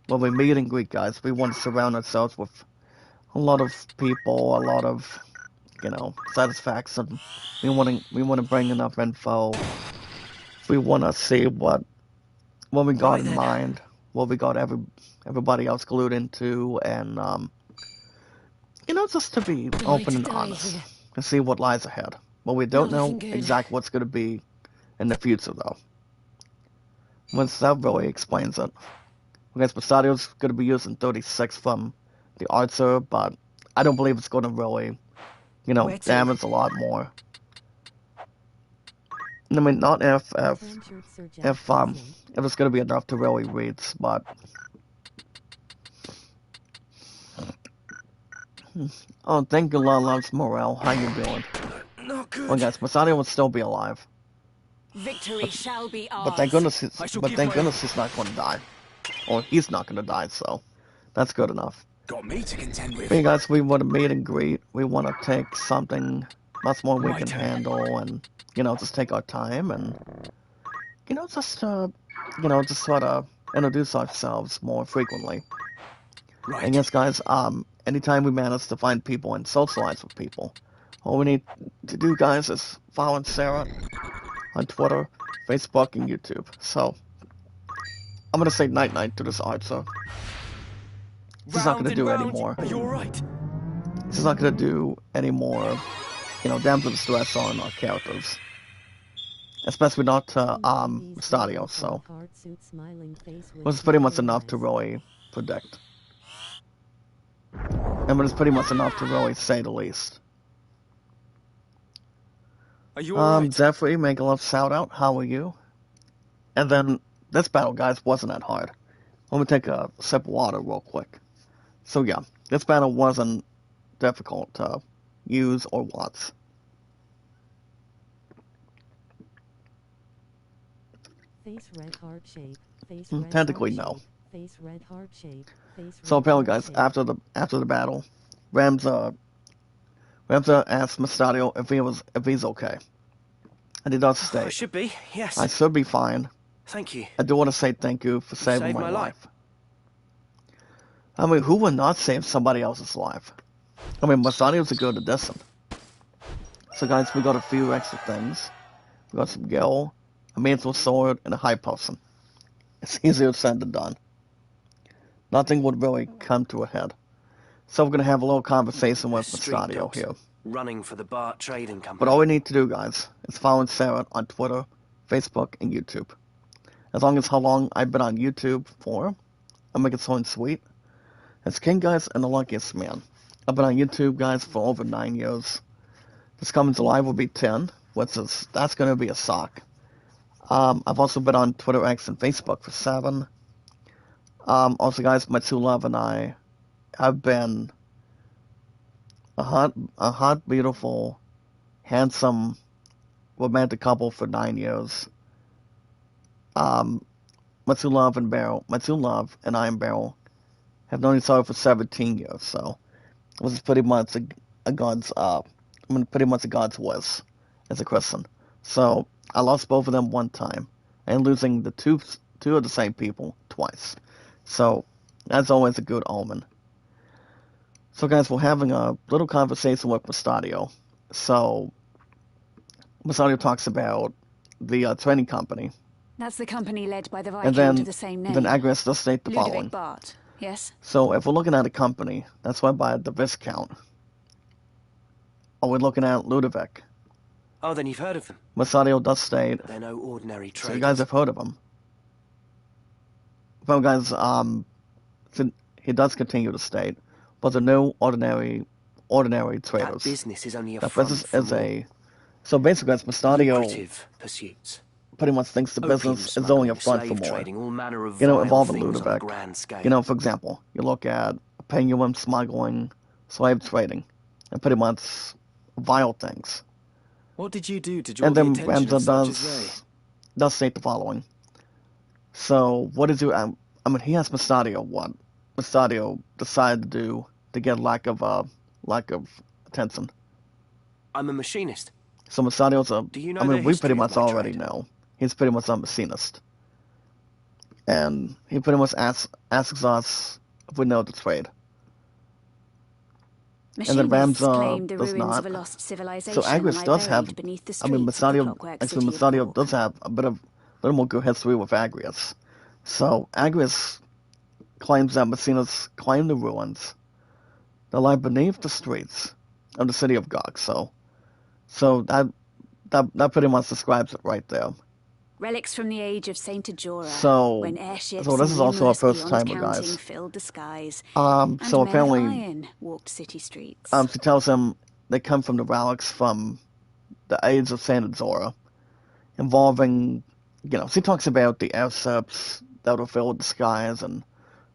When we meet and greet, guys, we want to surround ourselves with a lot of people, a lot of, satisfaction. We want to bring enough info. We want to see what we got in mind, what we got everybody else glued into, and, just to be open and honest and see what lies ahead. But we don't know exactly what's going to be in the future, though. Once that really explains it. Because Mustadio's going to be using 36 from the Archer, but I don't believe it's going to really, damage a lot more. I mean, not if it's going to be enough to really read, but... Oh, thank you, Loves Morel. How you doing? Not good. Well, guys, Mustadio will still be alive. Victory shall be ours. But thank goodness he's not going to die. Or he's not going to die, so that's good enough. Got me to contend with. Hey guys, we want to meet and greet. We want to take something much more we can handle, and just take our time and just sort of introduce ourselves more frequently. Right. And yes, guys, anytime we manage to find people and socialize with people, all we need to do, guys, is follow Sarah on Twitter, Facebook, and YouTube. So, I'm gonna say night-night to this Archer. He's not gonna do any more. Are you alright? He's not gonna do any more, damage and stress on our characters. Especially not to, Mustadio, so. Which is pretty much enough to really predict. And it's pretty much enough to really say the least. Are you alright? Jeffrey, make a love shout out. How are you? And then this battle, guys, wasn't that hard. Let me take a sip of water real quick. So yeah, this battle wasn't difficult to use or watch. Face red heart shape. Face red Technically, heart no. shape. Face red heart shape. Face So red apparently, heart guys, shape. after the battle, Ramza asked Mystario if he's okay, and he does I state, should be, yes. "I should be fine. Thank you. I do want to say thank you for saving saved my my life." I mean, who would not save somebody else's life? I mean, Mystario's a good addition. So guys, we got a few extra things. We got some gil, a mantle sword, and a high potion. It's easier said than done. Nothing would really come to a head. So we're gonna have a little conversation with Street Mystario dogs here. running for the Bart Trading Company. But all we need to do, guys, is follow Sarah on Twitter, Facebook, and YouTube. As long as how long I've been on YouTube for, I'll make it so sweet. It's King, guys, and the luckiest man. I've been on YouTube, guys, for over 9 years. This coming July will be 10, that's gonna be a sock. I've also been on Twitter, X, and Facebook for 7. Also, guys, my true love and I have been a hot, beautiful, handsome, romantic couple for 9 years. My true love and I and Beryl have known each other for 17 years. So it was pretty much pretty much a God's wish as a Christian. So I lost both of them one time, and losing the two of the same people twice. So that's always a good omen. So guys, we're having a little conversation with Mystario. So Mystario talks about the trading company, That's the company led by the and Viscount of the same name. then Agnes does state the following. Ludovic Bart, yes? So if we're looking at a company, that's led by the Viscount. Are we looking at Ludovic? Oh, then you've heard of them. Mystario does state, But they're no ordinary traders. so you guys have heard of him. Well, guys, so he does continue to state, but they're no ordinary That traders. business is only a That front business for is more a... So basically, guys, Mystario lucrative pursuits. pretty much thinks the Opium business is smuggling, only a front for slave more. trading, all manner of You know, vile involving things on a Ludovic. grand scale. You know, for example, you look at penguin smuggling, slave trading, and pretty much vile things. What did you do to draw And the then attention Ramza of such as does state the following. So, what did you... I mean, he asked Mystario what Mystario decided to do to get lack of attention. I'm a machinist. So Mystario's Do you know I the mean, we history pretty of much my already trade? know. He's pretty much a machinist. And he pretty much asks us if we know the trade. And then Machinists Ramza claimed the does ruins not. of a lost civilization So Agris lie does buried have... beneath the I mean, streets of the Mystario... clockwork Actually, city of Mystario Cork. does have a little more good history with Agrias. So, Agrias claims that Messina's claim the ruins that lie beneath the streets of the city of Gog. So that pretty much describes it right there. Relics from the age of Saint Ajora, So, when airships so this is also our numerous first beyond timer, counting guys. filled the skies, So and men apparently, of iron walked city streets. she tells him they come from the relics from the age of Saint Ajora, involving, you know, she talks about the airships that will fill the skies and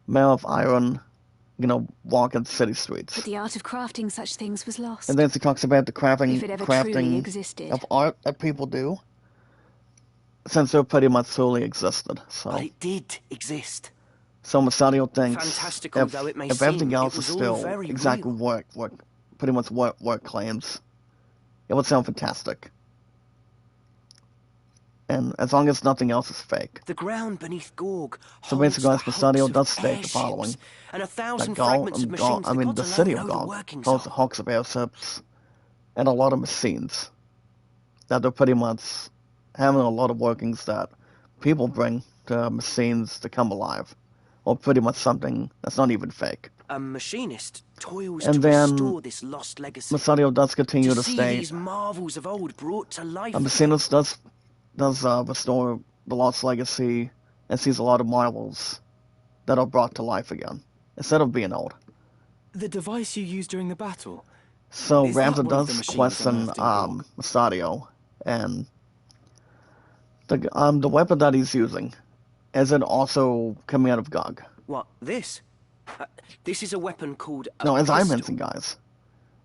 men of iron, you know, walking city streets. But the art of crafting such things was lost. And then she talks about the if it ever truly crafting existed. of art that people do, since they pretty much truly existed. So, But it did exist. so Mystario thinks Fantastical though it may if everything seem, else it is was all still very exactly real. pretty much what claims, it would sound fantastic. And as long as nothing else is fake. The ground beneath Gorg So holds basically, the Mystario hulks does of state the following. airships and a That thousand Gaul fragments of and machines Gaul, I mean, that the gods city alone of know the Gog workings holds the of. hulks of airships and a lot of machines that they're pretty much having a lot of workings that people bring to machines to come alive, or pretty much something that's not even fake. A machinist toils And to then restore this lost legacy. Mystario does continue to see state these marvels of old brought to life. a machinist does restore the lost legacy and sees a lot of marvels that are brought to life again instead of being old. The device you used during the battle? So Is that Ramza one of the does machines question unearthed in Gorg? Mystario And the weapon that he's using, is it also coming out of GOG? What, this? This is a weapon called a No, as I pistol. mentioned, guys,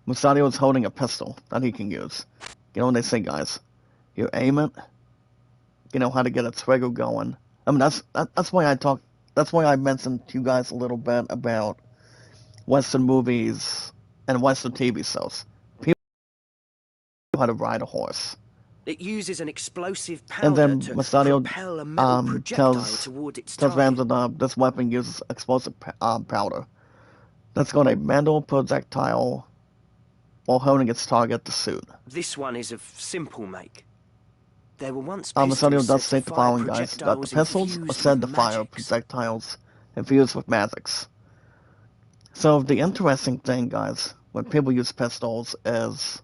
Musadio is holding a pistol that he can use. You know when they say, guys, you aim it, you know how to get a trigger going. I mean, that's why I mentioned to you guys a little bit about Western movies and Western TV shows. People know how to ride a horse. It uses an explosive And powder then to Musadio propel a metal projectile tells toward its tells target. Ramsey that this weapon uses explosive powder. That's got a metal projectile while holding its target to shoot. This one is of simple make. There were once Musadio pistols does said state to the fire following, guys, that the projectiles pistols are infused said to with fire magics. projectiles infused with magics. So the interesting thing, guys, when people use pistols is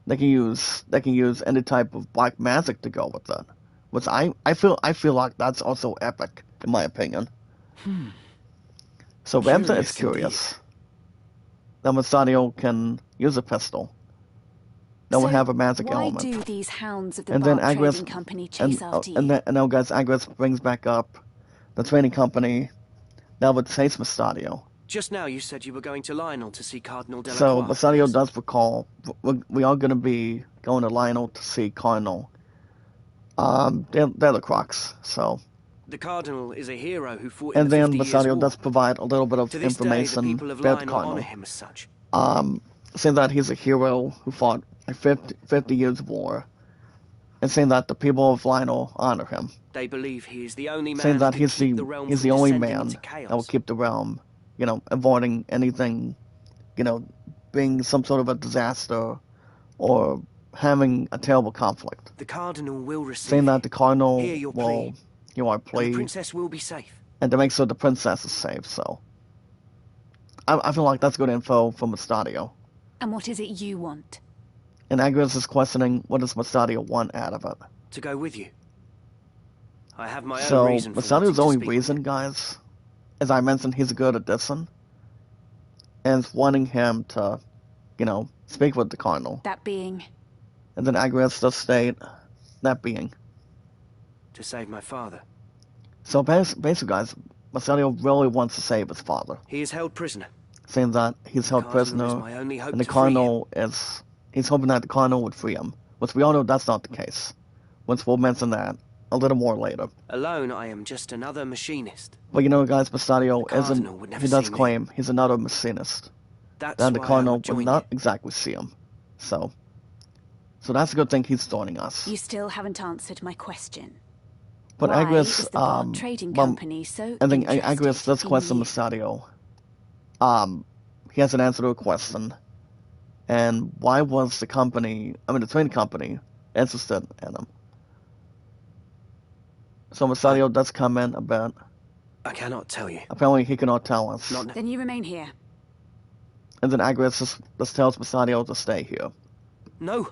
they can use any type of black magic to go with it. Which I feel like that's also epic, in my opinion. So Ramsey is curious that Musadio can use a pistol that will have a magic why element. do these hounds of the And then bark Agres trading company chase after you? and now, guys, Agres brings back up the trading company that would chase Musadio. Just now you said you were going to Lionel to see Cardinal Delacroix. So Musadio yes? does recall we are going to be going to Lionel to see Cardinal Delacroix. So. The Cardinal is a hero who fought And in the then 50 Years' Musadio War. does provide a little bit of To this day, the information people of about the Lionel honor Cardinal. him as such. Saying that he's a hero who fought a 50 Years' War, and saying that the people of Lionel honor him. They believe he is the only man Saying that who can keep the realm he's from the only descending man into chaos. that will keep the realm, avoiding anything, being some sort of a disaster or having a terrible conflict. The Cardinal will receive Saying that you. the Cardinal Hear your will, plea. And the plea, princess will be safe. and to make sure the princess is safe. So I feel like that's good info from Musadio. And what is it you want? And Agres is questioning what does Musadio want out of it. To go with you. I have my own So reason for wanting Musadio's to only speak with reason, him. guys, as I mentioned, he's good at Dixon, and it's wanting him to, speak with the Cardinal. That being? And then Agres does state that being. To save my father. So basically, guys, Musadio really wants to save his father. He is held prisoner. Saying that he's held Cardinal is prisoner, my only hope and the to free him. Cardinal he's hoping that the Cardinal would free him. Which we all know that's not the case. Once we'll mention that a little more later. Alone, I am just another machinist. But guys, Musadio Cardinal would never he does see me. claim he's another machinist. That's Then the why I Cardinal would join would not you. exactly see him. So that's a good thing he's joining us. You still haven't answered my question. But Why Agres, is the bark trading company so and then interested Agres does in question you? Musadio. He has an answer to a question. And why was the trading company, interested in him? So Musadio does comment about. I cannot tell you. Apparently, he cannot tell us. Then you remain here. And then Agres just tells Musadio to stay here. No.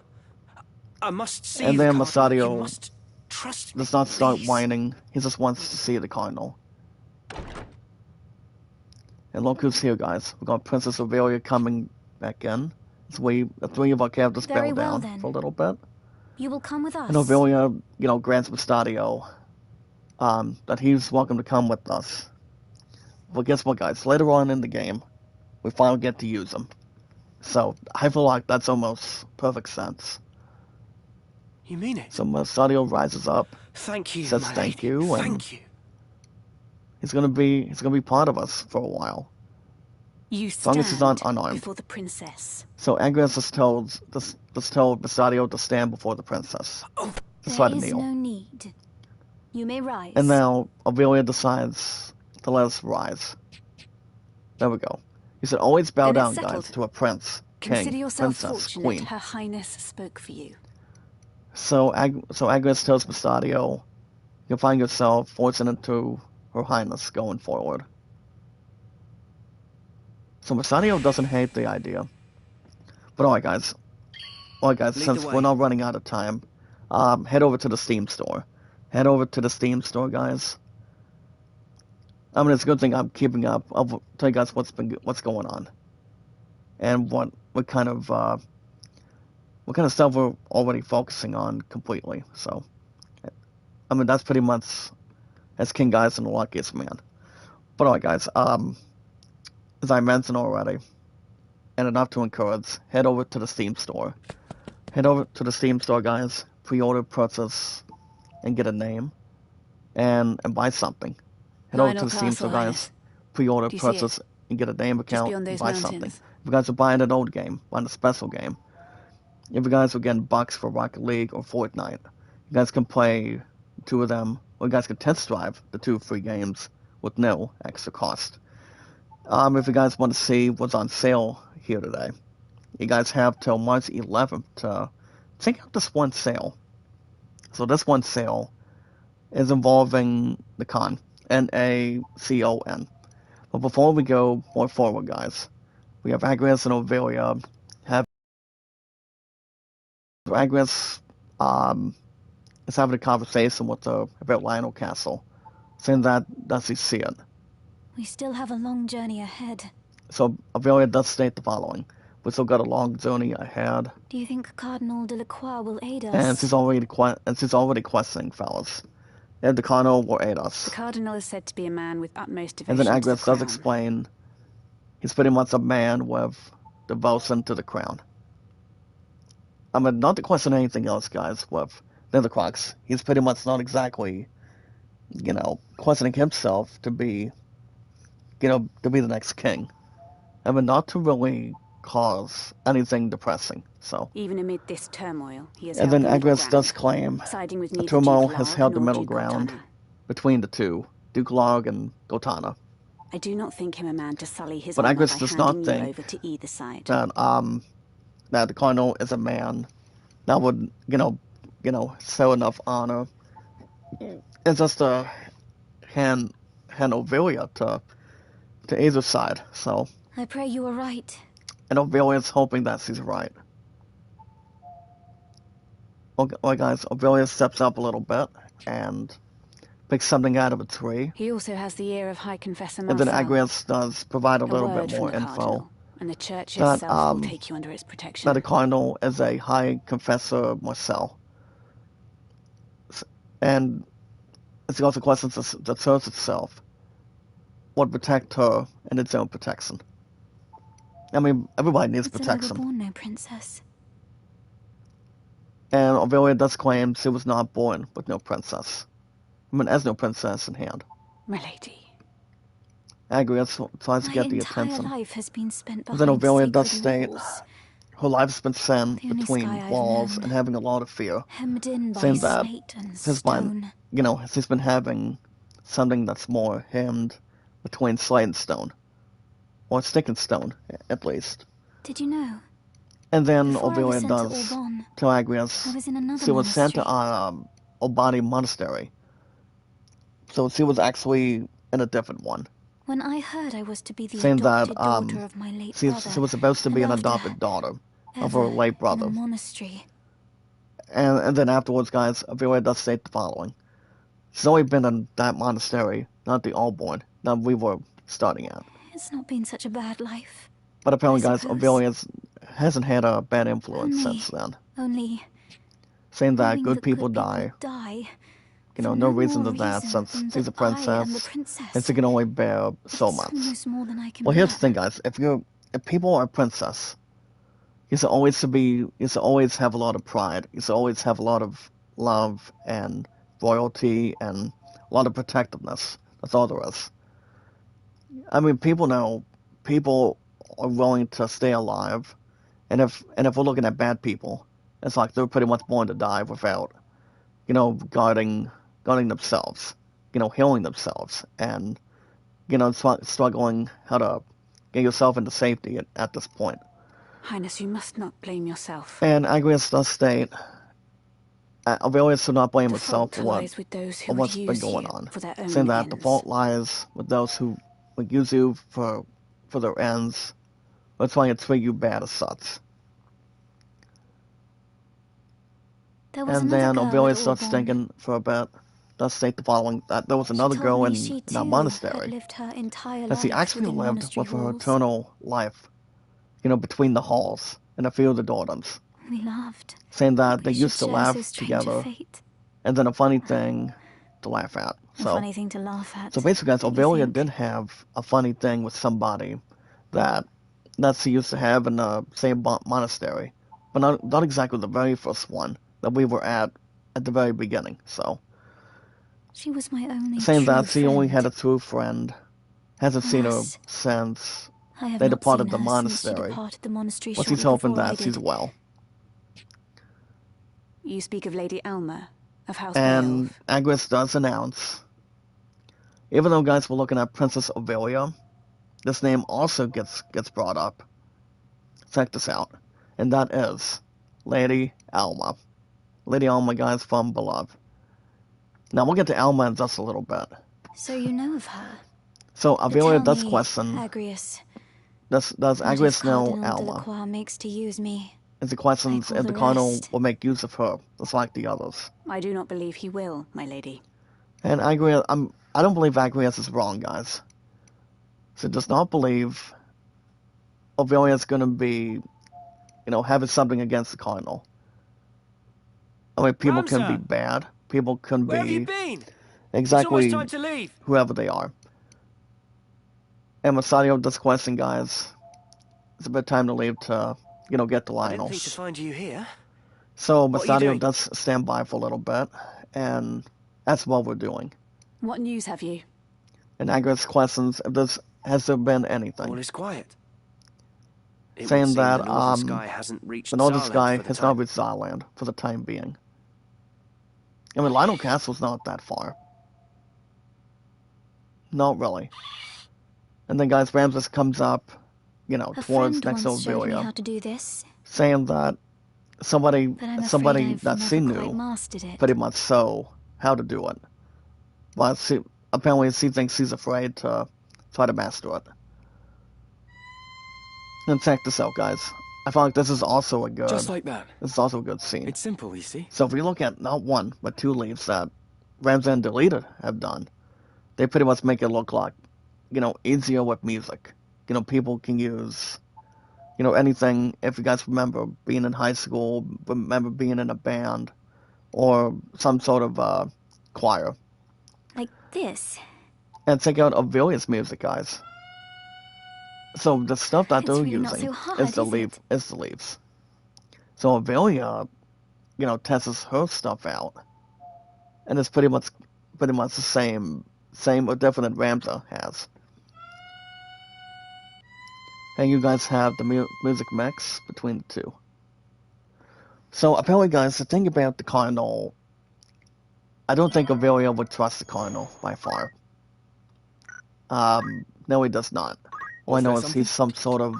I must see And the then Cardinal. You Musadio must trust me. does not start please. whining. He just wants to see the Cardinal. And look who's here, guys. We've got Princess Ivalice coming back in. So the three of our characters Very bow well, down then. for a little bit. You will come with us. And Ivalice, grants Musadio that he's welcome to come with us. But guess what, guys? Later on in the game, we finally get to use him. So I feel like that's almost perfect sense. You mean it? So Musadio rises up, Thank you, says my thank lady. you, and Thank you. he's gonna be part of us for a while. You As long as he's not stand unarmed. before the princess. So Agnes just told Musadio to stand before the princess. Just try to There is kneel. no need. You may rise. And now Ivalice decides to let us rise. There we go. He said, always bow Then down, it's settled. guys, to a prince, Consider king, yourself princess, fortunate queen. Her Highness spoke for you. So Agnes tells Musadio, you'll find yourself fortunate to Her Highness going forward. So Musadio doesn't hate the idea. But alright guys, Lead since the we're way. not running out of time, head over to the Steam store. Head over to the Steam store, guys. It's a good thing I'm keeping up. I'll tell you guys what's going on. And what kind of what kind of stuff we're already focusing on completely. So, I mean, that's pretty much as King Guys and the Luckiest Man. But alright, guys, as I mentioned already, and enough to encourage, head over to the Steam store. Head over to the Steam store, guys. Pre-order, purchase, and get a name, and buy something. Head over to the Steam store, guys. Pre-order, purchase, and get a name account, and buy something. If you guys are buying an old game, buying a special game, if you guys are getting bucks for Rocket League or Fortnite, you guys can play 2 of them, or you guys can test drive the 2 free games with no extra cost. If you guys want to see what's on sale here today, you guys have till March 11th to check out this one sale. So this one sale is involving the con, N-A-C-O-N. But before we go more forward, guys, we have Agnes and Ovelia. Agnes is having a conversation with her about Lionel Castle, saying that does he see it. We still have a long journey ahead. So Ovelia does state the following: we still got a long journey ahead. Do you think Cardinal Delacroix will aid us? And she's already questioning, fellas. And the Cardinal will aid us. The Cardinal is said to be a man with utmost devotion and then to the Agnes crown. does explain he's pretty much a man with devotion to the crown. I mean, not to question anything else, guys, with Nethercrox. He's pretty much not exactly, questioning himself to be, to be the next king. I mean, not to really cause anything depressing, so. Even amid this turmoil, he has And held then the middle Agnes ground, does claim siding with the neither turmoil Duke has Larg held the nor middle Duke ground Goltana. between the two, Duke Larg and Goltana. I do not think him a man to sully his But honor Agnes by does not handing you think over to either side. That the Cardinal is a man that would, show enough honor. It's just to hand Ovelia to either side, so. I pray you are right. And Ovelia's hoping that she's right. Okay, guys, Ovelia steps up a little bit and picks something out of a tree. He also has the ear of High Confessor And then Marcel. Agnes does provide a little word bit from more the info. Cardinal, and the church That, itself will take you under its protection. That the Cardinal is a High Confessor Marcel. And it's also questions the church itself would protect her in its own protection. I mean, everybody needs protection. I were born no princess. And Ovelia does claim she was not born with no princess. I mean, as no princess in hand. Milady. Agnes tries to get the attention. My entire life has been spent behind Then Ovelia does sacred state walls. her life has been spent The only between sky I've walls known, and having a lot of fear. hemmed in by Saying that slate and she's stone. she's been having something that's more hemmed between slate and stone. Or stick and stone, at least. Did you know? And then Before I was Ovelia sent to does Orban, tell Agnes I was in another she was sent to monastery. Obani Monastery. So she was actually in a different one. When I heard I was to be the Saying that adopted daughter of my late she brother, was supposed to be and an after adopted daughter of her ever late brother. in a monastery. And then afterwards, guys, Ovelia does state the following. She's only been in that monastery, not the Allborn, that we were starting at. It's not been such a bad life. But apparently, I guys, suppose. Ovelia hasn't had a bad influence Only- since then. Only Saying that knowing good that people good die. people die. You know, for no reason more to that reason since than she's a that I am the princess. princess. And she can only bear so It's much. almost more than I can Well, here's the bear. thing, guys. If people are a princess, you should always have a lot of pride. You should always have a lot of love and loyalty and a lot of protectiveness. That's all there is. I mean, people are willing to stay alive, and if we're looking at bad people, it's like they're pretty much born to die without, guarding themselves, healing themselves, and struggling how to get yourself into safety at this point. Highness, you must not blame yourself. And Agnes does state, Ovelia should not blame The herself fault for lies with those who would what's been use going you on. for their own Saying that the ends. fault lies with those who would use you for their ends, or trying to treat you bad as such. There was And another then girl Ovelia at starts Orban. thinking for a bit. Does state the following, that there was another She told girl me in she that too had monastery, lived her entire that she life actually within lived monastery with her walls. eternal life, between the halls, in a field of Dortons. We laughed. saying that they We should used to share laugh so strange a together, fate. and then a funny thing to laugh at. A So, funny thing to laugh at. so basically, guys, don't you Ovelia think? did have a funny thing with somebody that she used to have in the same monastery, but not exactly the very first one that we were at the very beginning. So, She was my only saying true that she only had a friend. true friend, hasn't seen her Alas, since I have they not departed seen the her since she monastery. departed the monastery But she's shortly hoping before I that she's did. well. You speak of Lady Alma, of House And Beowulf. Agris does announce, even though, guys, we're looking at Princess Ovelia, this name also gets brought up. Check this out. And that is Lady Alma. Lady Alma, guys, from Beloved. Now, we'll get to Alma in just a little bit. So you know of her? So, But Ovelia tell does me, question, Agrius, does what if Agris know Cardinal Alma? Delacroix makes to use me? Is the questions Like all if the the Cardinal rest. will make use of her, just like the others. I do not believe he will, my lady. And Agrias, I don't believe Agrias is wrong, guys. So does not believe Ovelia's going to be, having something against the Cardinal. I mean, people can be Ramsar! bad. People can Where have you be been? exactly It's almost time to leave. whoever they are. And Masadio does question, guys. It's a bit time to leave to, get to I didn't Lionel. think to find you here. So What are you Masadio doing? does stand by for a little bit, and that's what we're doing. What news have you? And Agris questions if has there been anything. All is quiet. It Saying would seem that the Northern Sky hasn't reached the Northern Zarland Sky for the has time. not reached Zarland for the time being. I mean, Lionel Castle's not that far. Not really. And then, guys, Ramses comes up, A towards friend next to once showed me how Ovelia, to do this, saying that somebody but I'm afraid somebody I've that she never quite knew mastered it. pretty much so how to do it. But apparently she thinks she's afraid to try to master it. And check this out, guys. I feel like this is also a good Just like that. scene. It's simple, you see. So if we look at not one, but two leaves that Ramsay and Delita have done, they pretty much make it look like, easier with music. People can use, anything. If you guys remember being in high school, remember being in a band, or some sort of choir. Like this. And check out Avilia's music, guys. So the stuff that It's they're really not using so hard, is the is it? leaves. So Avilia, tests her stuff out, and it's pretty much the same or different than Ramza has. And you guys have the music mix between the two. So apparently, guys, the thing about the Cardinal, I don't think Avilia would trust the Cardinal by far. No, he does not. All I know is he's some sort of,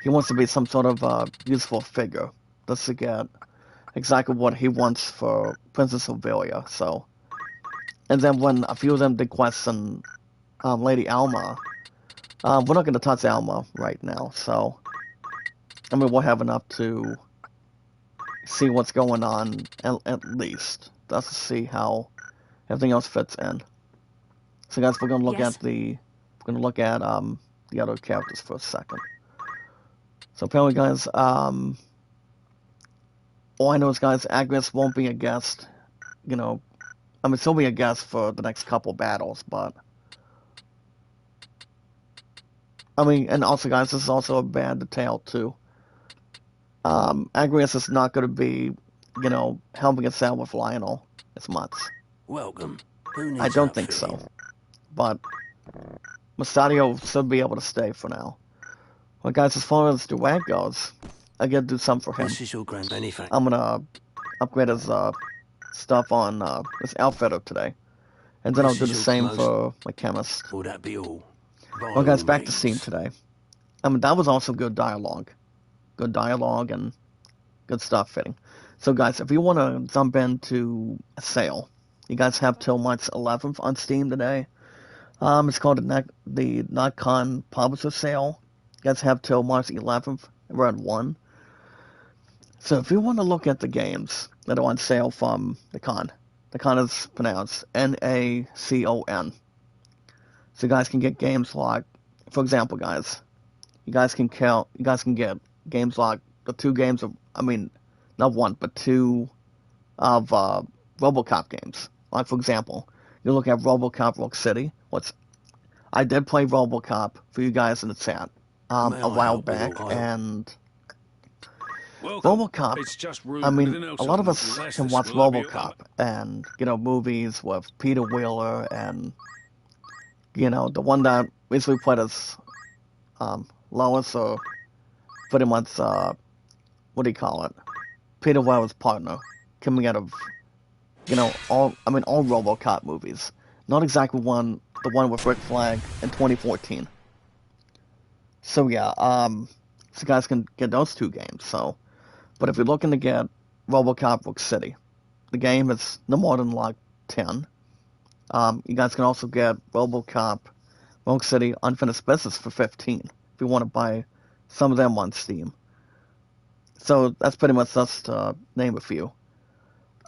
he wants to be some sort of useful figure, just to get exactly what he wants for Princess Ovelia. So, and then when a few of them did question Lady Alma, we're not going to touch Alma right now. So, I mean, we'll have enough to see what's going on at least, just to see how everything else fits in. So, guys, we're going to look Yes. at the other characters for a second. So apparently, guys, all I know is, guys, Agnes won't be a guest. She'll be a guest for the next couple battles, but and also, guys, this is also a bad detail too. Agnes is not going to be, helping us out with Lionel as much. Welcome. Who needs I don't think outfitting? so, but Mustadio should be able to stay for now. Well, guys, as far as Duwag goes, I gotta do something for him. This is your grand benefactor. I'm gonna upgrade his stuff on his outfitter today, and then I'll do the same for my chemist. Will that be all? By Well, guys, all back to means. scene today. That was also good dialogue and good stuff fitting. So, guys, if you want to jump into a sale, you guys have till March 11th on Steam today. It's called the NotCon Publisher Sale. You guys have till March 11th around 1. So if you want to look at the games that are on sale from the con is pronounced Nacon. So you guys can get games like, for example, guys, you guys can get games like the two games of, I mean, not one, but two of RoboCop games. Like, for example, you look at RoboCop Rogue City. I did play RoboCop for you guys in the chat a May I while help with back, Ohio? and Welcome. RoboCop, It's just room I mean, anything else a I lot of can do us for less can this. watch Will I be RoboCop and, movies with Peter Wheeler and, the one that recently played as Lois, or pretty much, what do you call it? Peter Wheeler's partner, coming out of, all RoboCop movies. Not exactly the one with Rick Flag in 2014. So yeah, so you guys can get those two games. So, but if you're looking to get RoboCop Rogue City, the game is no more than like 10. You guys can also get RoboCop Rogue City Unfinished Business for 15 if you want to buy some of them on Steam. So that's pretty much just to name a few.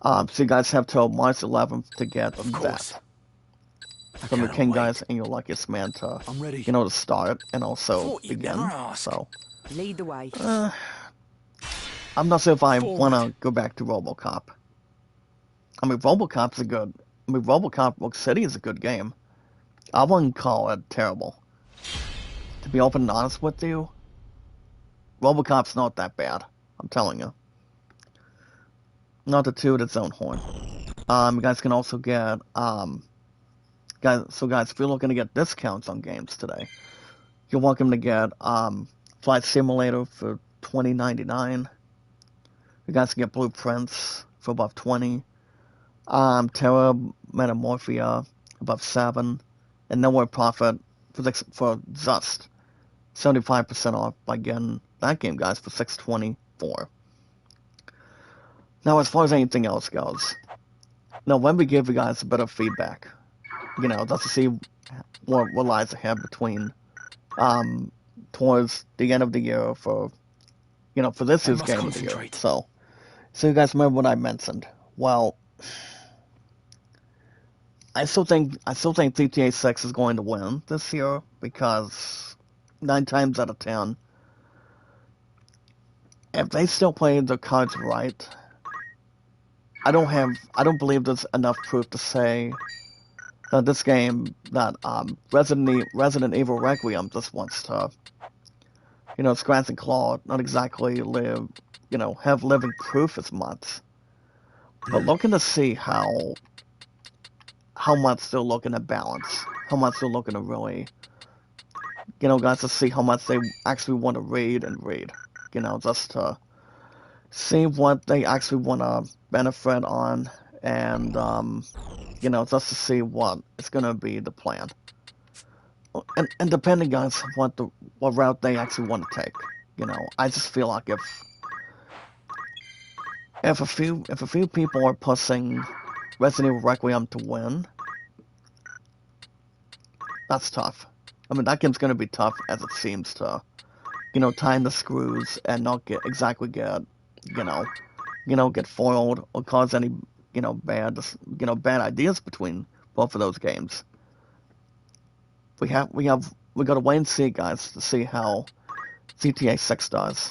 So you guys have till March 11th to get Of course. that I from your cannot King wait. guys and your luckiest man to, I'm ready. to start and also Thought you'd begin. never ask. So, Lead the way. I'm not sure if I Forward. want to go back to RoboCop. I mean, RoboCop Rogue City is a good game. I wouldn't call it terrible. To be open and honest with you, RoboCop's not that bad. I'm telling you. Not to toot its own horn. You guys can also get, guys, if you're looking to get discounts on games today, you're welcome to get, Flight Simulator for $20.99. You guys can get Blueprints for above $20. Terra Metamorphia above $7. And Nowhere Profit for just 75% off by getting that game, guys, for $6.24. Now, as far as anything else goes, now let me give you guys a bit of feedback. Just to see what lies ahead between, towards the end of the year for this year's must game of the year. concentrate. So you guys remember what I mentioned? Well, I still think GTA 6 is going to win this year because 9 times out of 10, if they still play their cards right, I don't believe there's enough proof to say that this game, that Resident Evil Requiem just wants to, scratch and claw, not exactly have living proof as much. But looking to see how much they're looking to balance, how much they're looking to really, guys, to see how much they actually want to read, just to see what they actually want to benefit on, and, just to see what is going to be the plan. And depending, guys, what route they actually want to take. I just feel like if a few people are pushing Resident Evil Requiem to win, that's tough. I mean, that game's going to be tough as it seems to, time the screws and not get get foiled or cause any, bad ideas between both of those games. We got to wait and see, guys, to see how GTA 6 does.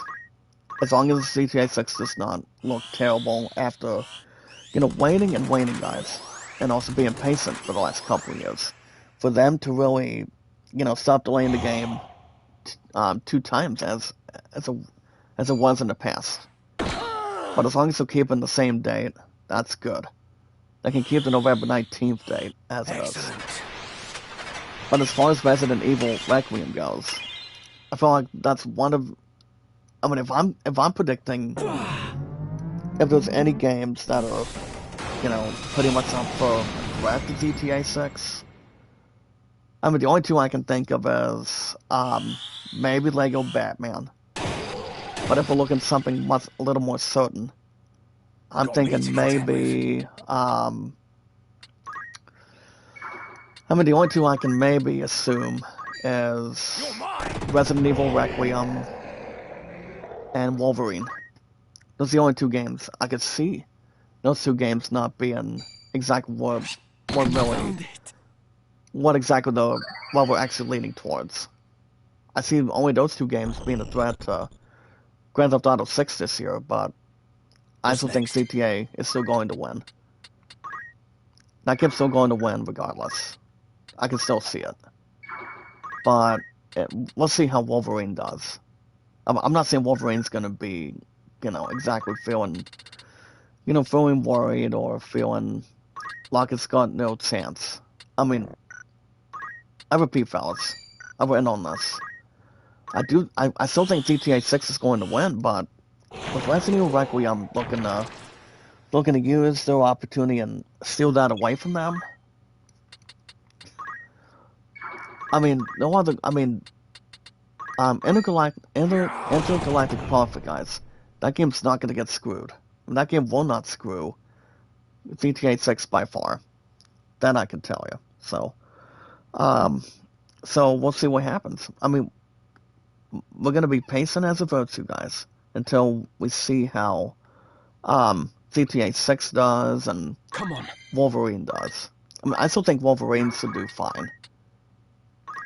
As long as GTA 6 does not look terrible after, waiting and waiting, guys, and also being patient for the last couple of years, for them to really, stop delaying the game 2 times as it was in the past. But as long as they're keeping the same date, that's good. They can keep the November 19th date as it is. But as far as Resident Evil Requiem goes, I feel like that's one of, I mean, if I'm predicting, if there's any games that are, pretty much up for a threat to GTA 6, I mean, the only 2 I can think of is, maybe Lego Batman. But if we're looking at something a little more certain, I'm thinking maybe, the only 2 I can maybe assume is Resident Evil Requiem and Wolverine. Those are the only 2 games I could see. Those 2 games not being exactly what we're actually leaning towards. I see only those 2 games being a threat to Grand Theft Auto 6 this year, but I What's still think next? GTA is still going to win. That game's still going to win regardless. I can still see it. But we'll see how Wolverine does. I'm not saying Wolverine's going to be, exactly feeling worried or feeling like it's got no chance. I mean, I repeat, fellas, I've written on this. I still think GTA 6 is going to win, but with Resident Evil Requiem looking to use their opportunity and steal that away from them. I mean, no other. I mean, Intergalactic Conflict, guys. That game's not going to get screwed. And that game will not screw GTA 6 by far. That I can tell you. So we'll see what happens. I mean, we're going to be pacing as a virtue, guys, until we see how GTA 6 does and Come on. Wolverine does. I mean, I still think Wolverine should do fine.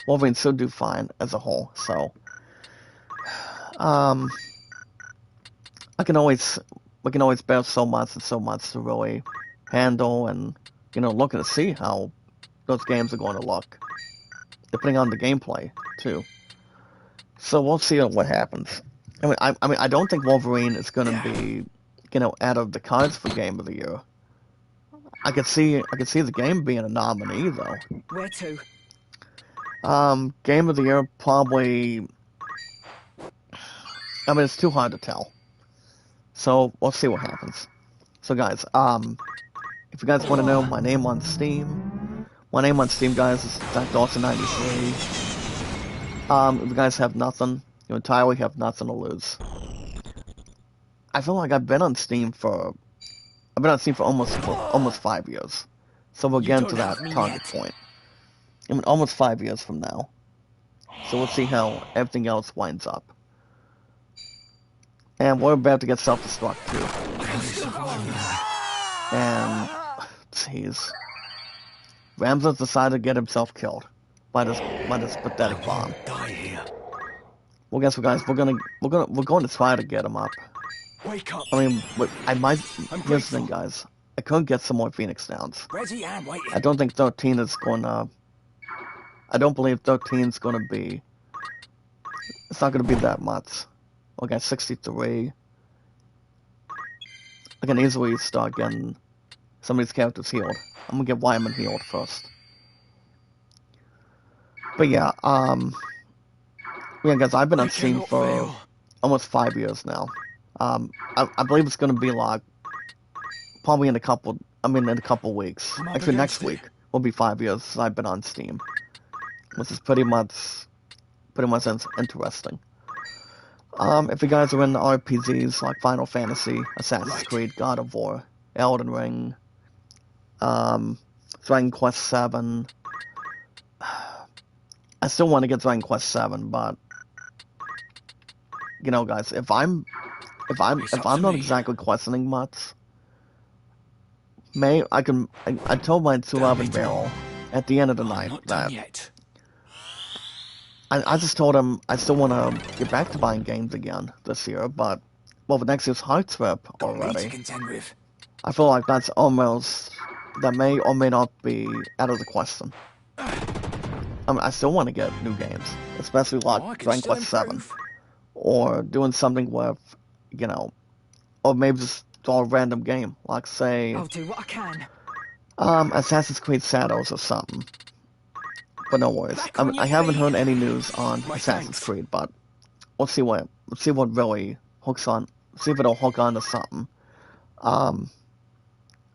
Wolverine should do fine as a whole. So, we can always bear so much and so much to really handle and looking to see how those games are going to look, depending on the gameplay too. So we'll see what happens. I mean, I don't think Wolverine is going to be, out of the cards for Game of the Year. I could see the game being a nominee though. Where to? Game of the Year probably. I mean, it's too hard to tell. So we'll see what happens. So guys, if you guys want to know my name on Steam, guys, is Zach Dawson93. If you guys have nothing, you entirely have nothing to lose. I feel like I've been on Steam for almost 5 years. So we'll get into that target point. I mean, almost 5 years from now. So we'll see how everything else winds up. And we're about to get self-destruct too. And jeez, Ramses decided to get himself killed by this pathetic bomb. Die here. Well, guess what, guys? We're going to try to get him up. Wake up. I mean, here's the thing, guys. I could get some more Phoenix Downs. Ready and waiting. I don't think 13 is gonna. I don't believe 13 is gonna be. It's not gonna be that much. Okay, 63. I can easily start getting some of these characters healed. I'm gonna get Wyman healed first. But yeah, guys, I've been on Steam for almost 5 years now. I believe it's gonna be like probably in a couple weeks. Actually, next week will be 5 years since I've been on Steam, which is pretty much interesting. If you guys are into RPGs like Final Fantasy, Assassin's Creed, God of War, Elden Ring, Dragon Quest VII, I still want to get Dragon Quest VII, but guys, if I'm not exactly questioning much, I told my 211 barrel at the end of the night that I just told him I still want to get back to buying games again this year, but the next year's Heart Trip already. I feel like that may or may not be out of the question. I mean, I still want to get new games, especially like Dragon Quest VII, or doing something with, or maybe just draw a random game, like say, I'll do what I can. Assassin's Creed Shadows or something. But no worries. I haven't heard any news on Assassin's Creed, but let's see what really hooks on. See if it'll hook on to something.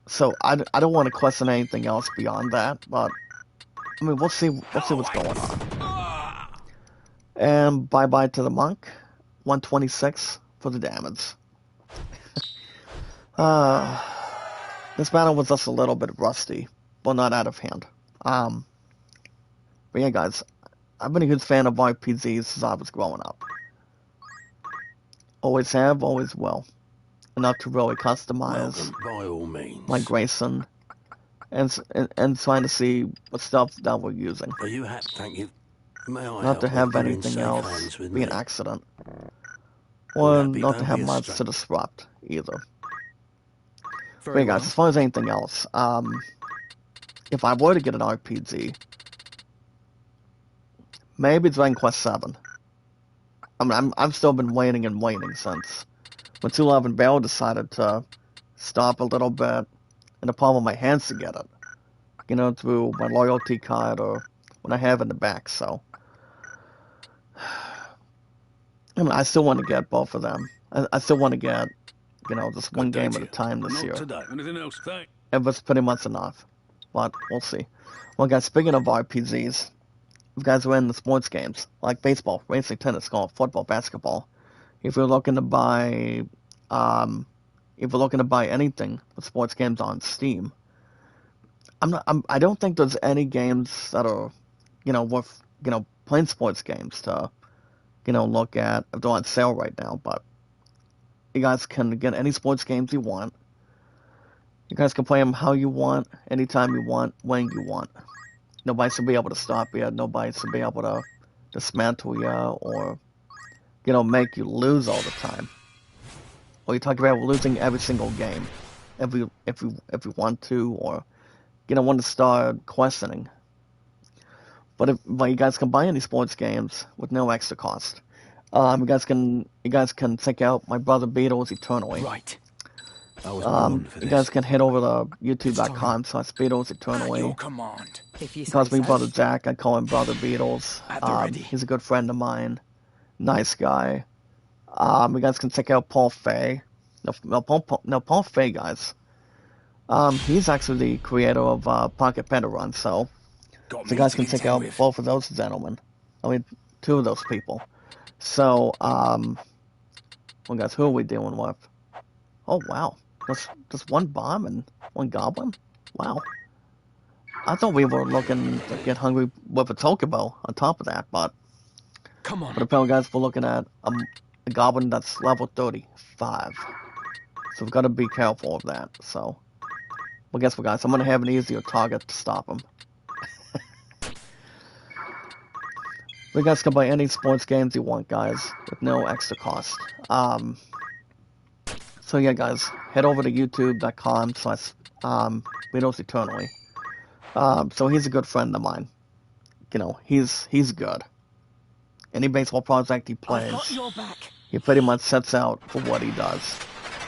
So I don't want to question anything else beyond that, but I mean we'll see what's going on. And bye bye to the monk. 126 for the damage. This battle was just a little bit rusty, but not out of hand. But yeah, guys, I've been a huge fan of RPGs since I was growing up. Always have, always will. Enough to really customize by all means. my Grayson and trying to see what stuff that we're using. Are you happy? Thank you. May I Not to help have you? You're in anything safe else hands with be an me. accident. or that be not to gonna have be a mods to struggle? disrupt either. But Very yeah, guys, well. as far as anything else, if I were to get an RPG, maybe Dragon Quest 7. I mean, I've still been waiting and waiting since when 211 Barrel decided to stop a little bit in the palm of my hands to get it. You know, through my loyalty card or when I have it in the back, so. I mean, I still want to get both of them. I still want to get, you know, just one Good day game to at a you. time this Not year. today. Anything else? Thank. If it's pretty much enough. But we'll see. Well, guys, speaking of RPGs, you guys are in the sports games, like baseball, racing, tennis, golf, football, basketball. If you're looking to buy, anything with sports games on Steam, I don't think there's any games that are, worth, playing sports games to, look at if they're on sale right now. But you guys can get any sports games you want. You guys can play them how you want, anytime you want, when you want. Nobody should be able to stop you. Nobody should be able to dismantle you or, make you lose all the time. Or you talk about losing every single game, if you want to, or want to start questioning. But you guys can buy any sports games with no extra cost. You guys can check out My Brother Beatles Eternally. Right. I was born for You this. guys can head over to It's youtube.com/Beatles At Eternally. your command. If you He say calls me so. Brother Jack. I call him Brother Beatles. At the ready. He's a good friend of mine. Nice guy. You guys can check out Paul Fay. Paul Fay, guys. He's actually the creator of Pocket Panda Run, so Got you me guys to can check contend out with. both of those gentlemen. I mean, two of those people. So, well, guys, who are we dealing with? Oh, wow. Just one bomb and one goblin? Wow. I thought we were looking to get hungry with a Tokubo on top of that, but Come on. apparently, guys, we're looking at a goblin that's level 35. So we've got to be careful of that. So, well, guess what, guys? I'm going to have an easier target to stop him. You guys can buy any sports games you want, guys, with no extra cost. So yeah, guys, head over to youtube.com/Beatles Eternally. So he's a good friend of mine. He's good. Any baseball project he I've plays, got your back. he pretty much sets out for what he does.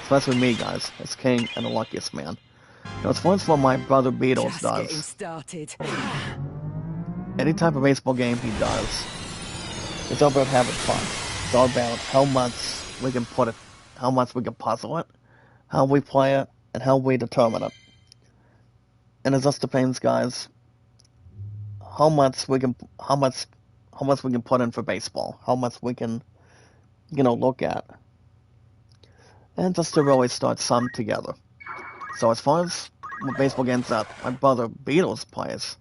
Especially me, guys, as king and the luckiest man. As far as what my brother Beatles Just getting does, started. any type of baseball game he does, it's all about having fun. It's all about how much we can put it, how much we can puzzle it, how we play it, and how we determine it. And it just depends, guys, how much we can put in for baseball, how much we can, look at, and just to really start some together. So as far as what baseball games that my brother Beatles plays,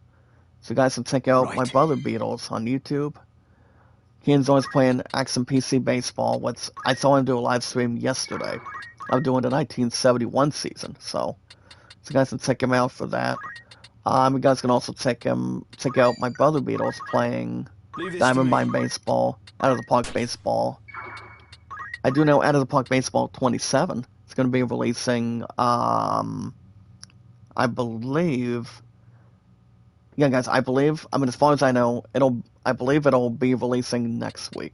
so you guys can check out my brother Beatles on YouTube. He enjoys playing Action PC baseball, which I saw him do a live stream yesterday. I'm doing the 1971 season, so you guys can check him out for that. You guys can also check out my brother Beatles playing Diamond Mine Baseball, Out of the Park Baseball. I do know Out of the Park Baseball 27 is going to be releasing, I believe. Yeah, guys, I mean, as far as I know, I believe it'll be releasing next week.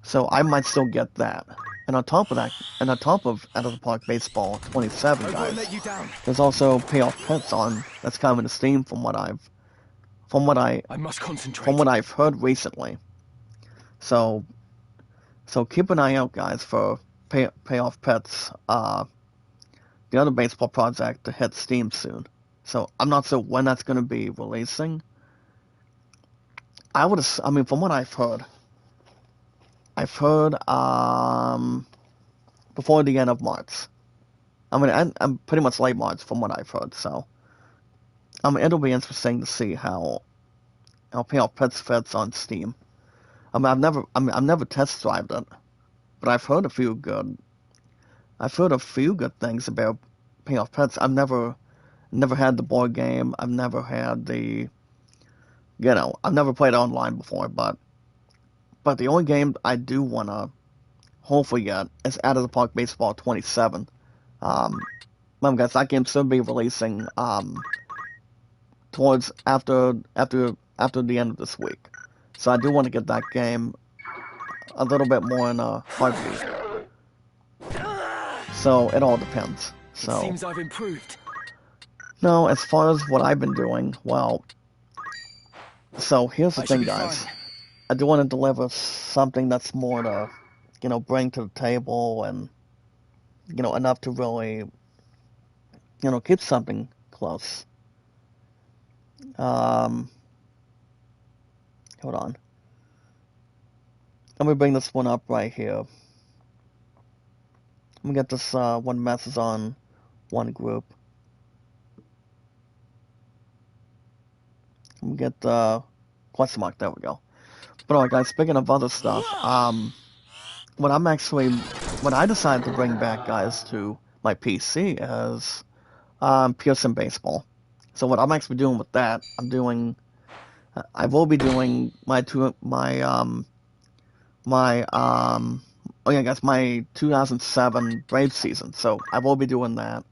So I might still get that. And on top of that, and on top of Out of the Park Baseball 27, I won't guys, let you down. there's also Payoff Pets on that's coming to Steam from what I must concentrate. from what I've heard recently. So keep an eye out, guys, for Payoff Pets, the other baseball project to hit Steam soon. So I'm not sure when that's going to be releasing. I mean, from what I've heard before the end of March. I mean, I'm pretty much late March from what I've heard. So, I mean, it'll be interesting to see how Payoff Pets fits on Steam. I mean, I've never test drived it, but I've heard a few good things about Payoff Pets. I've never had the board game. I've never had I've never played online before, but But the only game I do want to hopefully get is Out of the Park Baseball 27. Remember guys, that game should be releasing towards after the end of this week. So I do want to get that game a little bit more in a heartbeat. So it all depends. So It seems I've improved. no, as far as what I've been doing, well, so here's the thing, guys. Fine. I do want to deliver something that's more to, bring to the table and, enough to really, keep something close. Hold on. Let me bring this one up right here. Let me get this one message on one group. Let me get the question mark. There we go. But alright, guys. Speaking of other stuff, what I decided to bring back, guys, to my PC is Pearson Baseball. So what I'm actually doing with that, I will be doing my 2007 Brave season. So I will be doing that.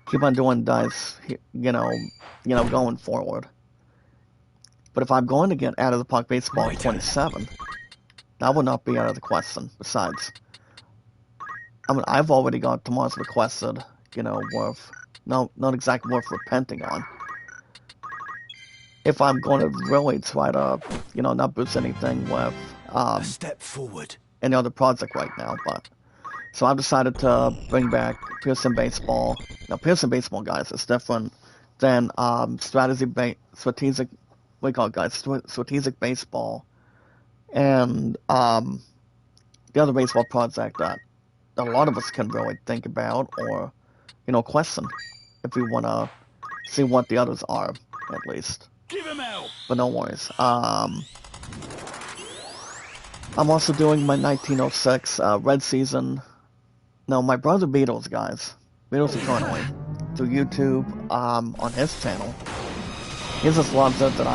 Keep on doing dice, going forward. But if I'm going to get Out of the Park Baseball 27, that will not be out of the question. Besides, I've already got Tomas requested, worth, not exactly worth repenting on. If I'm going to really try to, not boost anything with A step forward. any other project right now, but so I've decided to bring back Pearson Baseball. Now, Pearson Baseball, guys, is different than strategic. What do you call it, guys? Strategic baseball, and the other baseball project that a lot of us can really think about or, question if we want to see what the others are, at least. Give him hell. But no worries. I'm also doing my 1906 Red Season. No, my brother Beatles, guys. Beatles Eternally. Through YouTube, on his channel. He just loves it that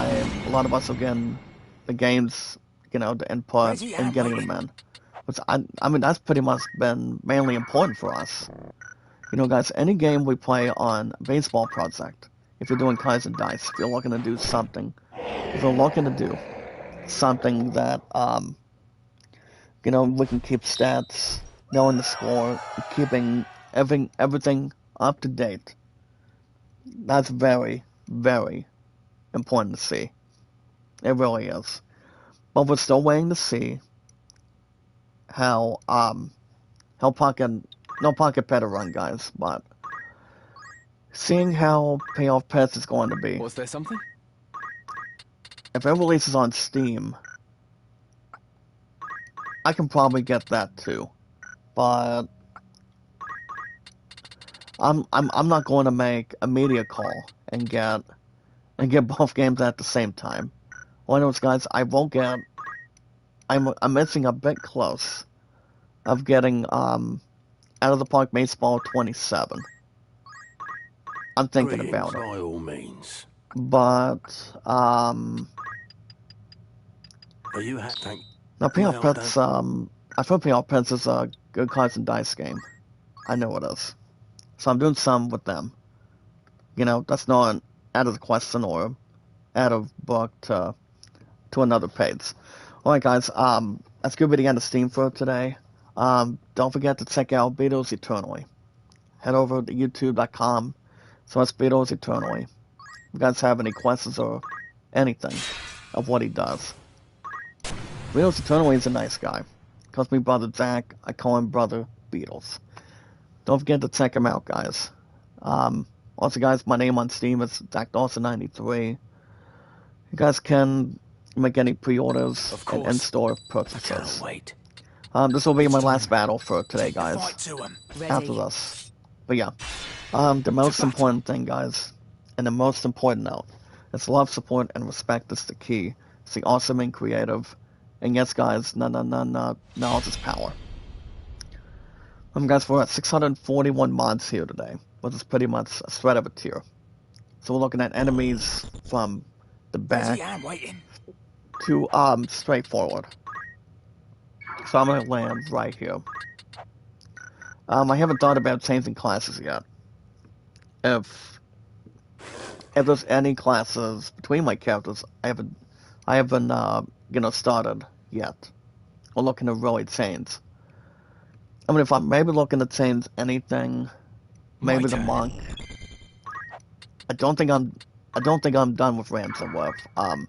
a lot of us are getting the games, the input and getting them in. Which, that's pretty much been mainly important for us. Guys, any game we play on Baseball Project, if you're doing cards and dice, if you're looking to do something, that, we can keep stats, knowing the score, keeping everything up to date. That's very, very important to see. It really is. But we're still waiting to see how Pocket better run, guys, but seeing how Payoff Pets is going to be. Was there something? If it releases on Steam, I can probably get that too. But I'm not going to make a media call and get both games at the same time. Well, anyways, guys, I'm missing a bit close of getting Out of the Park Baseball 27. I'm thinking about it. By all means. But Are you thank? now Payoff Pets, I thought Payoff Pets is a good cards and dice game. I know it is. So I'm doing some with them. That's not out of the question or out of book to another page. Alright guys, that's going to be the end of Steam for today. Don't forget to check out Beatles Eternally. Head over to youtube.com. So it's Beatles Eternally. If you guys have any questions or anything of what he does. Beatles Eternally is a nice guy. Calls me Brother Jack. I call him Brother Beatles. Don't forget to check him out, guys. Also, guys, my name on Steam is ZachDawson93. You guys can make any pre-orders and in-store purchases. Wait. This will be my last battle for today, guys. After this. But yeah. The most important thing, guys, and the most important note, is love, support, and respect is the key. It's the awesome and creative. And yes, guys, knowledge is power. Guys, we're at 641 mods here today, which is pretty much a thread of a tier. So we're looking at enemies from the back to straight forward. So I'm gonna land right here. I haven't thought about changing classes yet. If there's any classes between my characters, I haven't started yet, or looking to really change. I mean, if I'm maybe looking to change anything, maybe the monk. I don't think I'm done with Ransomware. I'm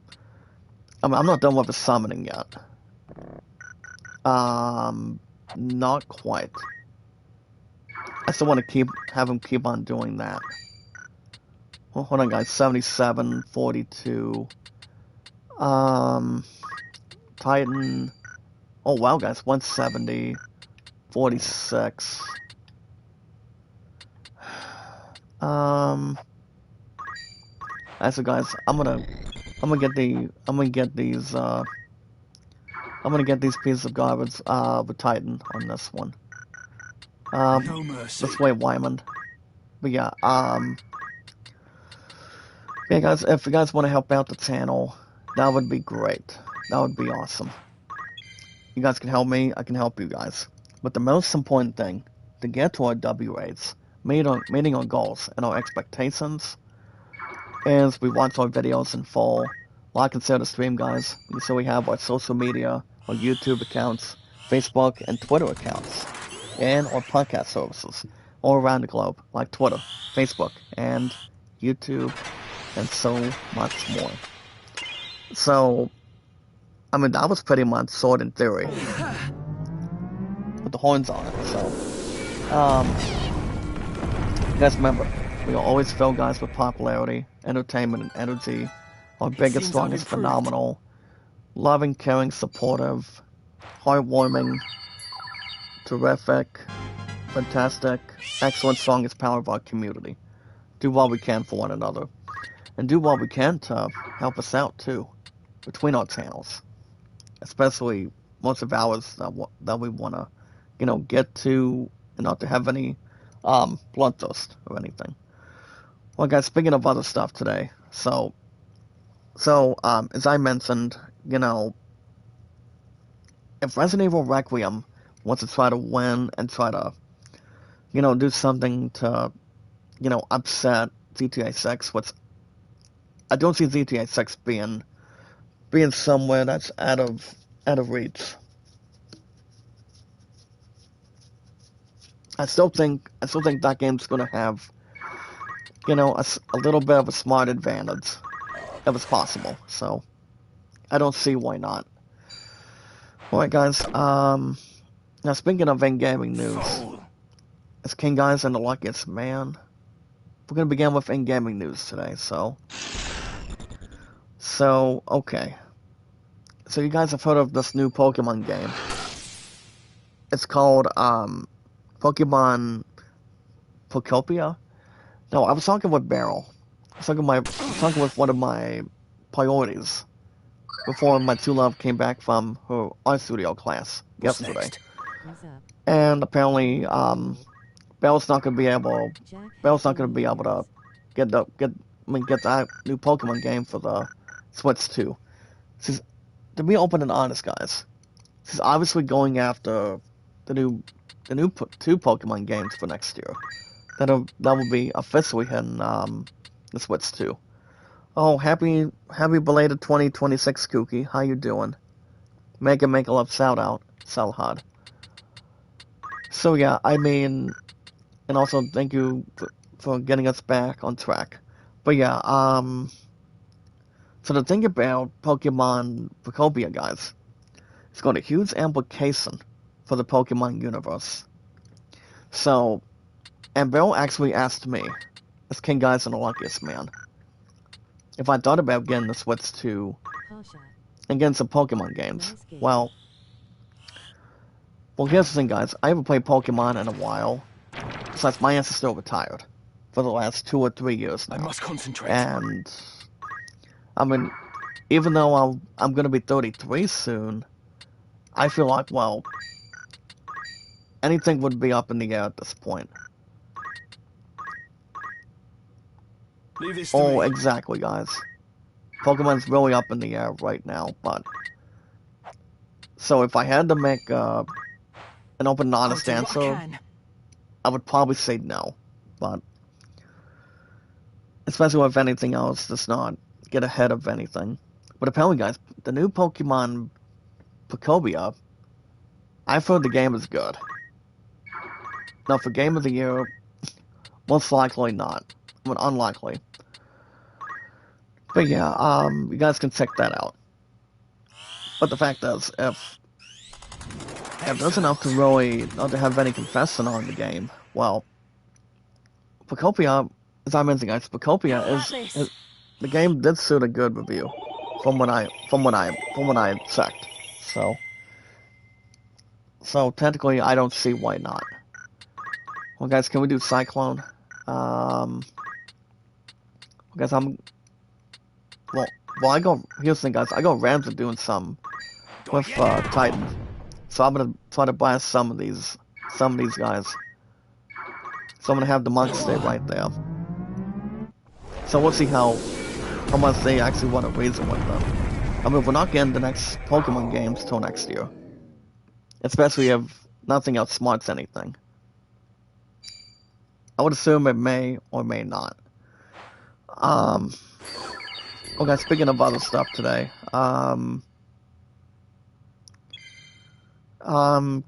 not done with the summoning yet. Not quite. I still want to have him keep on doing that. Well, hold on, guys. 77, 42. Titan. Oh wow, guys. 170, 46. So guys, I'm gonna get these pieces of garbage with Titan on this one. No mercy. This way, Wyman. But yeah, yeah, guys, if you guys want to help out the channel, that would be great. That would be awesome. You guys can help me, I can help you guys. But the most important thing, to get to our W rates, meeting our goals and our expectations, is we watch our videos in full, like and share the stream, guys. So we have our social media, our YouTube accounts, Facebook and Twitter accounts, and our podcast services all around the globe, like Twitter, Facebook, and YouTube, and so much more. So, I mean, that was pretty much Sword in Theory, with the horns on it. So, you guys remember, we will always fill guys with popularity, entertainment, and energy. Our biggest, strongest, phenomenal, loving, caring, supportive, heartwarming, terrific, fantastic, excellent, strongest power of our community. Do what we can for one another, and do what we can to help us out too, between our channels, especially most of ours that we want to, get to, and not to have any bloodthirst or anything. Well, guys, speaking of other stuff today, so as I mentioned, if Resident Evil Requiem wants to try to win and try to, do something to, upset GTA 6, which I don't see GTA 6 being somewhere that's out of reach. I still think that game's gonna have, a little bit of a smart advantage, if it's possible. So I don't see why not. Alright, guys. Now speaking of in-gaming news, it's King Guys and the Luckiest Man. We're gonna begin with in-gaming news today. So okay. So you guys have heard of this new Pokemon game. It's called Pokemon Pokopia. No, I was talking with Beryl. I was talking with one of my priorities before my true love came back from her art studio class yesterday. And apparently, Belle's not gonna be able to get that new Pokemon game for the Switch 2. To be open and honest, guys, she's obviously going after the new two Pokemon games for next year. That will be officially hitting the Switch 2. Oh, happy belated 2026, Kooky. How you doing? Make a love shout out, Salhad. So yeah, I mean, and also thank you for getting us back on track. But yeah, so the thing about Pokemon Pokopia, guys, it's got a huge implication for the Pokemon universe. So, and Bill actually asked me, as King Guys and the Luckiest Man, if I thought about getting the Switch 2 and getting some Pokemon games. Well, here's the thing, guys. I haven't played Pokemon in a while. Besides, my ass is still retired for the last 2 or 3 years now. I must concentrate. And, I mean, even though I'm going to be 33 soon, I feel like, well, anything would be up in the air at this point. Leave this to me. Exactly, guys. Pokemon's really up in the air right now, but So if I had to make an open and honest I'll do what I answer, can. I would probably say no. But especially if anything else does not get ahead of anything. But apparently, guys, the new Pokemon Pokobia, I've heard the game is good. Now, for Game of the Year, most likely not. I mean, unlikely. But yeah, you guys can check that out. But the fact is, if there's enough to really not to have any confession on the game, well, Pokopia, as I mentioned, guys, Pokopia is the game did suit a good review, from what I checked. So technically, I don't see why not. Well, guys, can we do Cyclone? Guys, I go. Here's the thing, guys. I go Ramsey doing some with Titan, so I'm gonna try to buy some of these guys. So I'm gonna have the monks stay right there. So we'll see how much they actually want to reason with them. I mean, we're not getting the next Pokemon games till next year, especially if nothing outsmarts anything. I would assume it may or may not. Okay, speaking of other stuff today,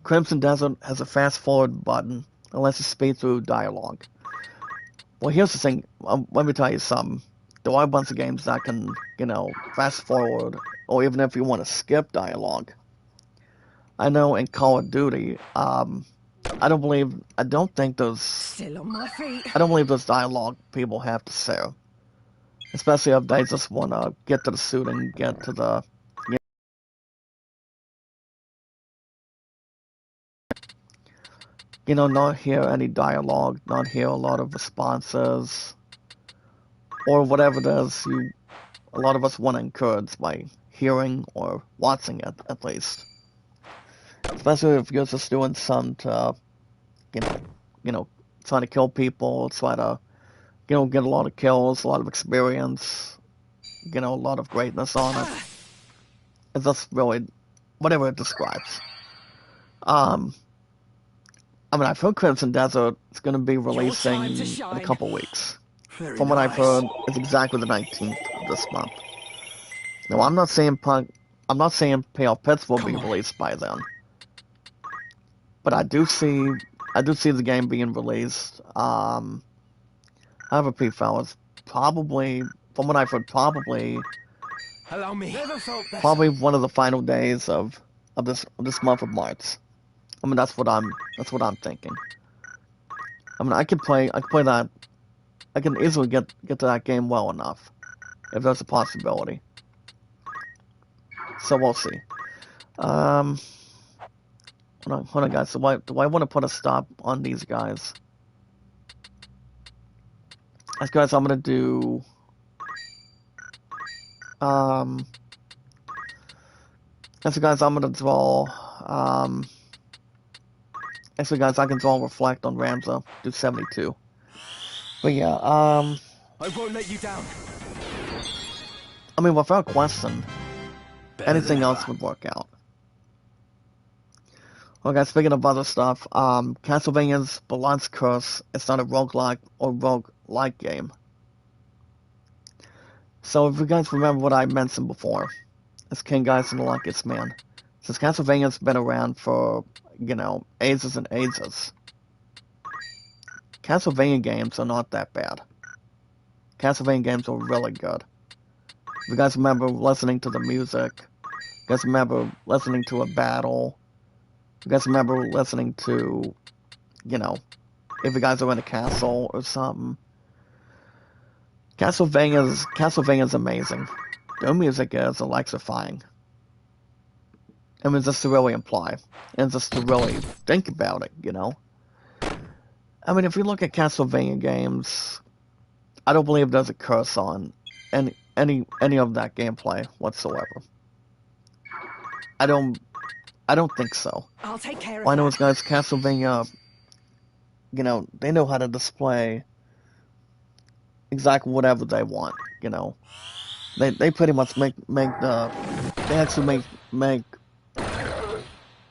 Crimson Desert has a fast forward button that lets you speed through dialogue. Well, here's the thing. Let me tell you something. There are a bunch of games that can, fast forward, or even if you want to skip dialogue. I know in Call of Duty, I don't think those. Still on my feet. I don't believe those dialogue people have to say. Especially if they just want to get to the suit and get to the, not hear any dialogue, not hear a lot of responses, or whatever it is a lot of us want to encourage by hearing or watching it, at least. Especially if you're just doing some to, trying to kill people, try to, get a lot of kills, a lot of experience, a lot of greatness on it. It's just really whatever it describes. I mean, I've heard Crimson Desert is going to be releasing in a couple weeks. From what I've heard, it's exactly the 19th of this month. Now, I'm not saying Pale Pits will be released by then, but I do see the game being released. However, P fellas, probably, from what I've heard, probably one of the final days of this month of March. I mean, that's what I'm thinking. I mean, I can play that. I can easily get to that game well enough, if there's a possibility. So we'll see. Hold on, guys. Do I want to put a stop on these guys? As guys, I'm gonna do. Actually, guys, I'm gonna draw. Actually, guys, I can draw Reflect on Ramza. Do 72. But yeah, I won't let you down. I mean, without question, anything else would work out. Well, guys, speaking of other stuff, Castlevania's Blood's Curse is not a roguelike or roguelike game. So if you guys remember what I mentioned before, it's King Guys and the Luckiest Man. Since Castlevania's been around for, ages and ages, Castlevania games are not that bad. Castlevania games are really good. If you guys remember listening to the music, you guys remember listening to a battle, you guys remember listening to, if you guys are in a castle or something. Castlevania's amazing. Their music is electrifying. I mean, just to really imply, and just to really think about it, I mean, if you look at Castlevania games, I don't believe there's a curse on any of that gameplay whatsoever. I don't think so. I'll take care of Why that. know, guys, Castlevania, they know how to display exactly whatever they want, They pretty much make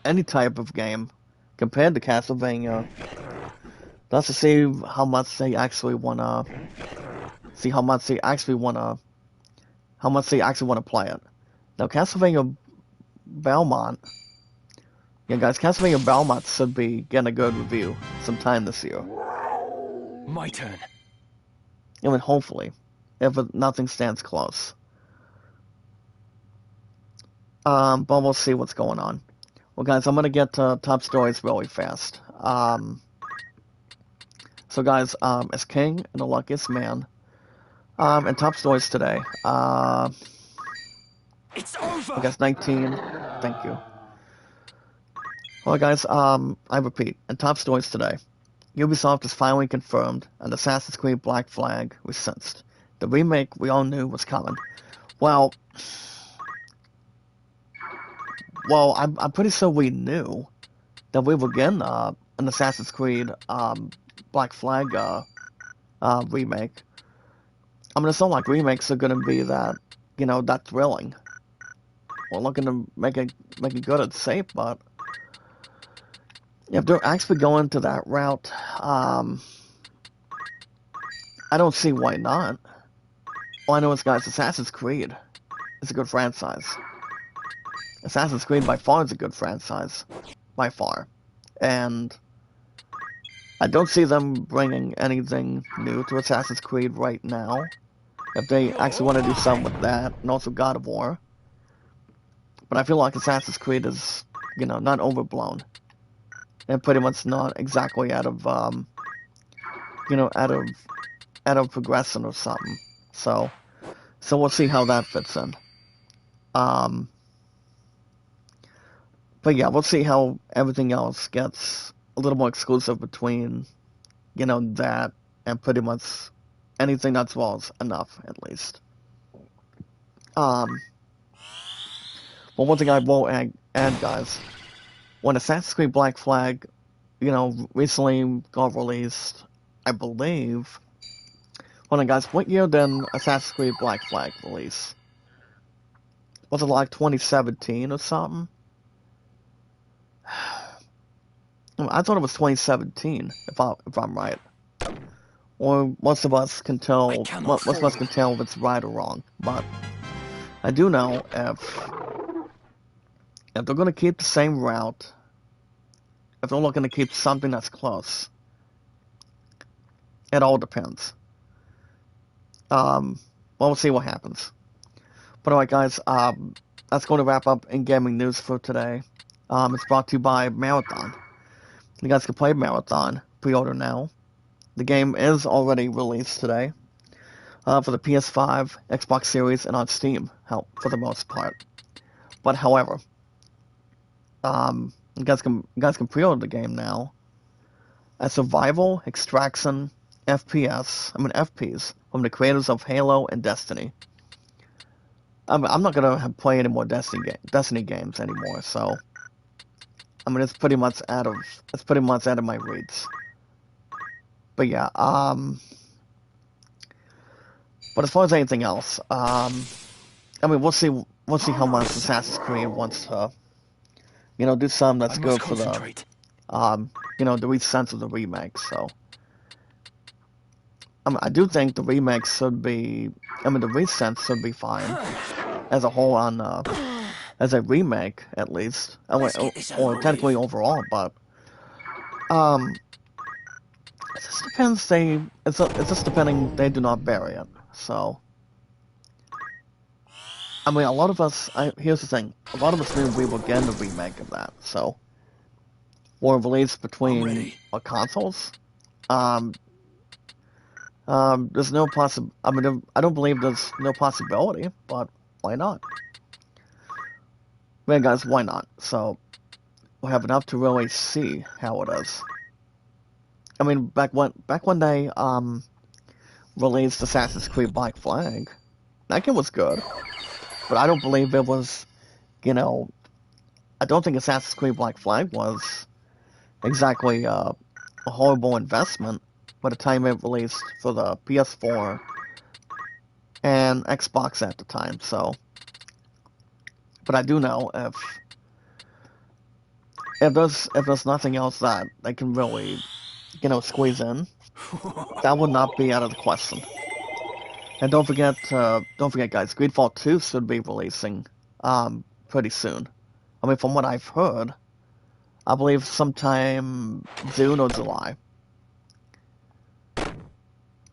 any type of game compared to Castlevania. That's to see how much they actually wanna see how much they actually wanna play it. Now Castlevania Belmont, yeah guys, Castlevania Belmont should be getting a good review sometime this year. My turn. I mean, hopefully, if nothing stands close. But we'll see what's going on. Well, guys, I'm gonna get to top stories really fast. So, guys, as King and the Luckiest Man, and top stories today. It's over. I guess 19. Thank you. Well, guys, I repeat, and top stories today. Ubisoft has finally confirmed an Assassin's Creed Black Flag released. The remake we all knew was coming. Well, I'm pretty sure we knew that we were getting an Assassin's Creed Black Flag remake. I mean, it's not like remakes are gonna be that, that thrilling. We're looking to make it good and safe, but if they're actually going to that route, I don't see why not. All I know is, guys, Assassin's Creed is a good franchise. Assassin's Creed by far is a good franchise, by far, and I don't see them bringing anything new to Assassin's Creed right now. If they actually want to do something with that, and also God of War. But I feel like Assassin's Creed is, not overblown. And pretty much not exactly out of progression or something. So we'll see how that fits in. But yeah, we'll see how everything else gets a little more exclusive between, that and pretty much anything that's enough, at least. But one thing I will add, guys, when Assassin's Creed Black Flag, recently got released, I believe. Hold on, guys, what year did Assassin's Creed Black Flag release? Was it like 2017 or something? I thought it was 2017, if I'm right. Or most of us can tell if it's right or wrong. But I do know if they're going to keep the same route, if they're looking to keep something that's close, it all depends. Well, we'll see what happens. But alright, guys, that's going to wrap up in gaming news for today. It's brought to you by Marathon. You guys can play Marathon, pre-order now. The game is already released today for the PS5, Xbox Series, and on Steam, for the most part. But however, you guys can pre-order the game now. A survival extraction FPs from the creators of Halo and Destiny. I'm not gonna play any more Destiny games anymore, so it's pretty much out of my reach. But yeah, but as far as anything else, we'll see how much Assassin's Creed wants to, do something that's good for the, the resense of the remake. So, I do think the remake should be, the resense should be fine as a whole as a remake at least, or technically overall. But it just depends. It's just depending they do not bury it. So, a lot of us. Here's the thing: a lot of us knew we were getting a remake of that. So, or released between our consoles. There's no I don't believe there's no possibility, but why not? Man, guys, why not? So, we'll have enough to really see how it is. Back when they released Assassin's Creed Black Flag, that game was good, but I don't believe it was, I don't think Assassin's Creed Black Flag was exactly a horrible investment by the time it released for the PS4 and Xbox at the time. So, but I do know if there's nothing else that they can really, squeeze in, that would not be out of the question. And don't forget, guys, Greedfall 2 should be releasing pretty soon. I mean, from what I've heard, I believe sometime June or July.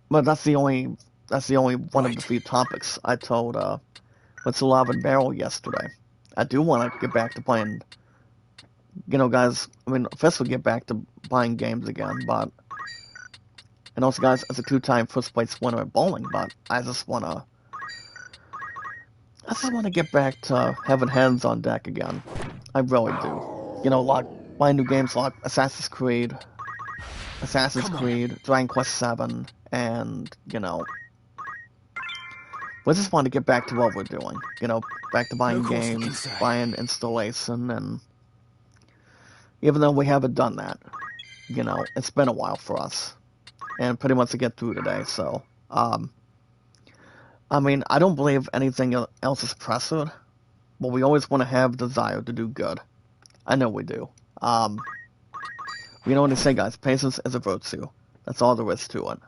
But that's the only one of the few topics I told What's Love and Barrel yesterday. I do want to get back to playing, guys. I mean, first we'll get back to buying games again, but and also, guys, as a two-time first place winner at bowling, but I just wanna get back to having hands on deck again. I really do. Like buying new games like Assassin's Creed, Dragon Quest VII, and we just want to get back to what we're doing. Back to buying games, buying installation, and even though we haven't done that, it's been a while for us, and pretty much to get through today. So, I mean, I don't believe anything else is pressing, but we always want to have desire to do good. I know we do. You know what they say, guys? Patience is a virtue. That's all there is to it.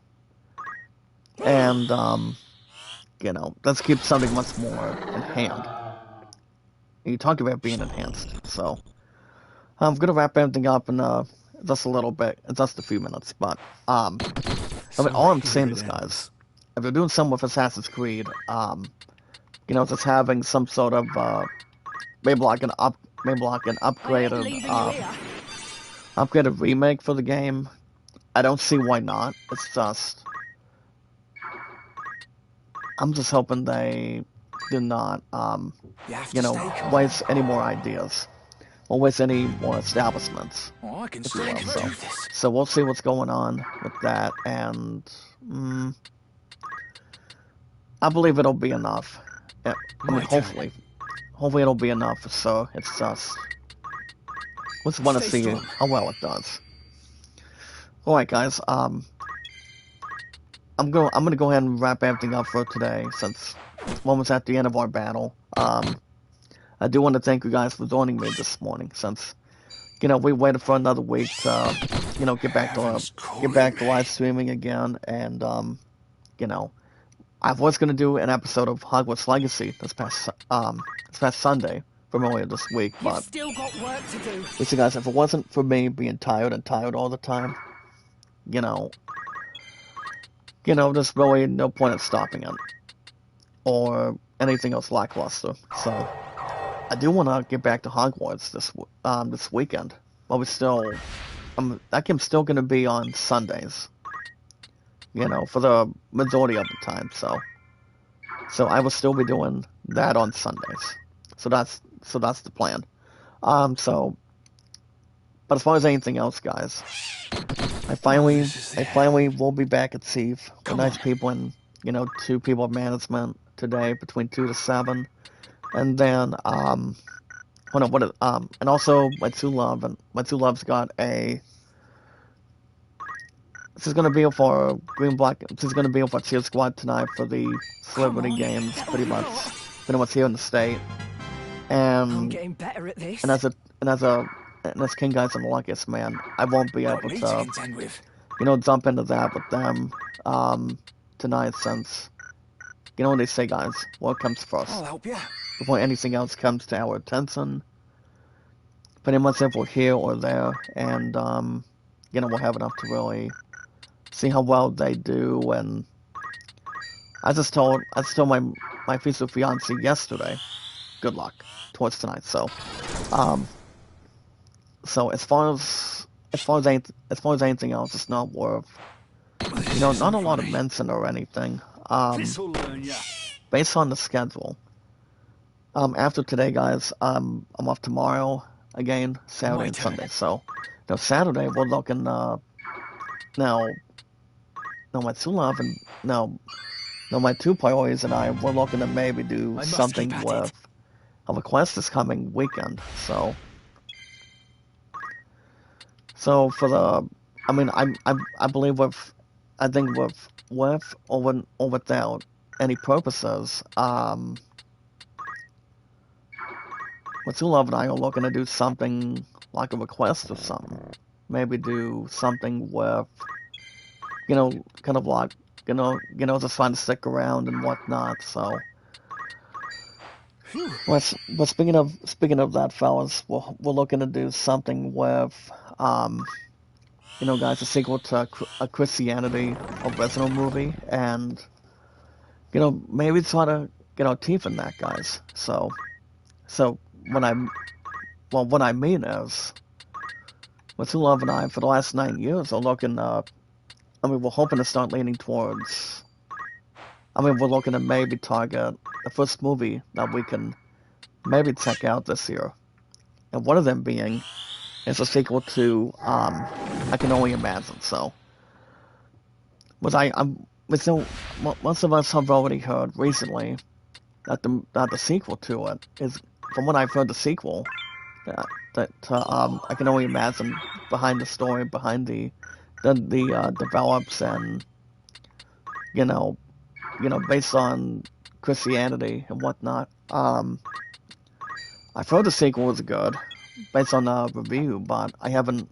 And, let's keep something much more in hand. And you talk about being enhanced, so I'm gonna wrap everything up in just a little bit, in just a few minutes. But I mean, all I'm saying is, guys, if you're doing something with Assassin's Creed, just having some sort of maybe like an upgraded remake for the game, I don't see why not. It's just I'm just hoping they do not, waste any more ideas or waste any more establishments. Oh, I can if you will. do this. So we'll see what's going on with that, and I believe it'll be enough. I mean, hopefully it'll be enough. So it's just we just want to see how well it does. All right, guys. I'm gonna go ahead and wrap everything up for today, since we're almost at the end of our battle. I do want to thank you guys for joining me this morning, since we waited for another week to get back to live streaming again, and I was gonna do an episode of Hogwarts Legacy this past Sunday from earlier this week, but You've still got work to do. listen, guys, if it wasn't for me being tired all the time, there's really no point in stopping it, or anything else lackluster. So, I do want to get back to Hogwarts this weekend. But that game's still going to be on Sundays, for the majority of the time. So I will still be doing that on Sundays. So that's the plan. But as far as anything else, guys, I finally will be back at Steve with nice people and 2 people of management today between 2 to 7, and then and also my two love's got a. This is gonna be for This is gonna be for Cheer Squad tonight for the Celebrity Games, pretty much here in the state, I'm and getting better at this. as King Guy's the luckiest man, I won't be able to contend with. jump into that with them tonight, since what they say, guys, what comes first I'll help you. before anything else comes to our attention. Pretty much if we're here or there, and we'll have enough to really see how well they do. And I just told my future fiance yesterday, good luck towards tonight. So as far as anything else, it's not worth not a lot of mention or anything. This'll learn ya. Based on the schedule, after today, guys, I'm off tomorrow again, Saturday and Sunday. So Saturday we're looking my two love and my 2 priorities and I, we're looking to maybe do something with a quest this coming weekend. So for the, I mean, I believe with or without any purposes, with 2 love and I are looking to do something like a request or something. Maybe do something with, kind of like, just trying to stick around and whatnot. So, but speaking of that, fellas, we're looking to do something with, guys, a sequel to a Christianity original movie, and maybe try to get our teeth in that, guys. So when what I mean is, with Two Love and I, for the last 9 years, are looking. We're hoping to start leaning towards. We're looking to maybe target the first movie that we can maybe check out this year, and one of them being is a sequel to I Can Only Imagine. So, most of us have already heard recently that the sequel to it is, from what I've heard, the sequel that I Can Only Imagine, behind the story, behind the develops, and you know based on Christianity and whatnot. I've heard the sequel was good based on a review, but I haven't.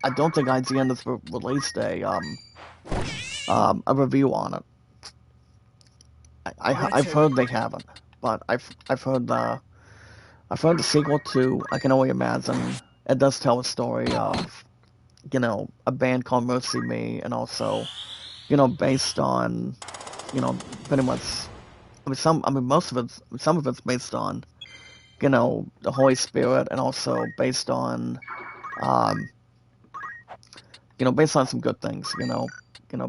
I don't think IGN has released a review on it. I've heard they haven't, but I've heard the sequel to I Can Only Imagine. It does tell a story of a band called Mercy Me, and also based on pretty much. Most of some of it's based on the Holy Spirit, and also based on um, based on some good things.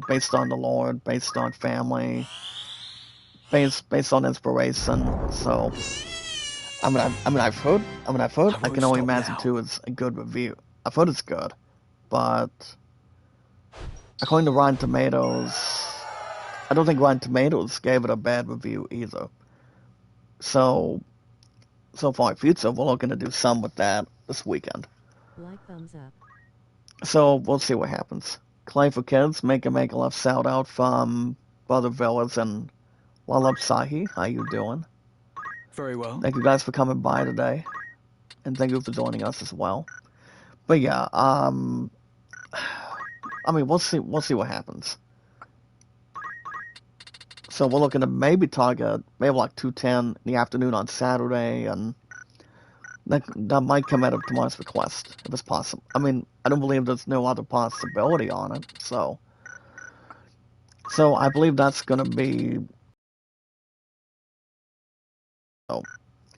Based on the Lord, based on family, based on inspiration. So, I've heard I Can Only Imagine 2 is a good review. I've heard it's good, but according to Rotten Tomatoes, I don't think Rotten Tomatoes gave it a bad review either. So far, future, we're looking to do some with that this weekend. Like thumbs up. So we'll see what happens. Clay for Kids, make a love shout out from Brother Villas and Wallab Sahi. How you doing? Very well. Thank you guys for coming by today, and thank you for joining us as well. But yeah, we'll see what happens. So we're looking to maybe target like 2:10 in the afternoon on Saturday, and that might come out of tomorrow's request if it's possible. I don't believe there's no other possibility on it, so I believe that's gonna be. So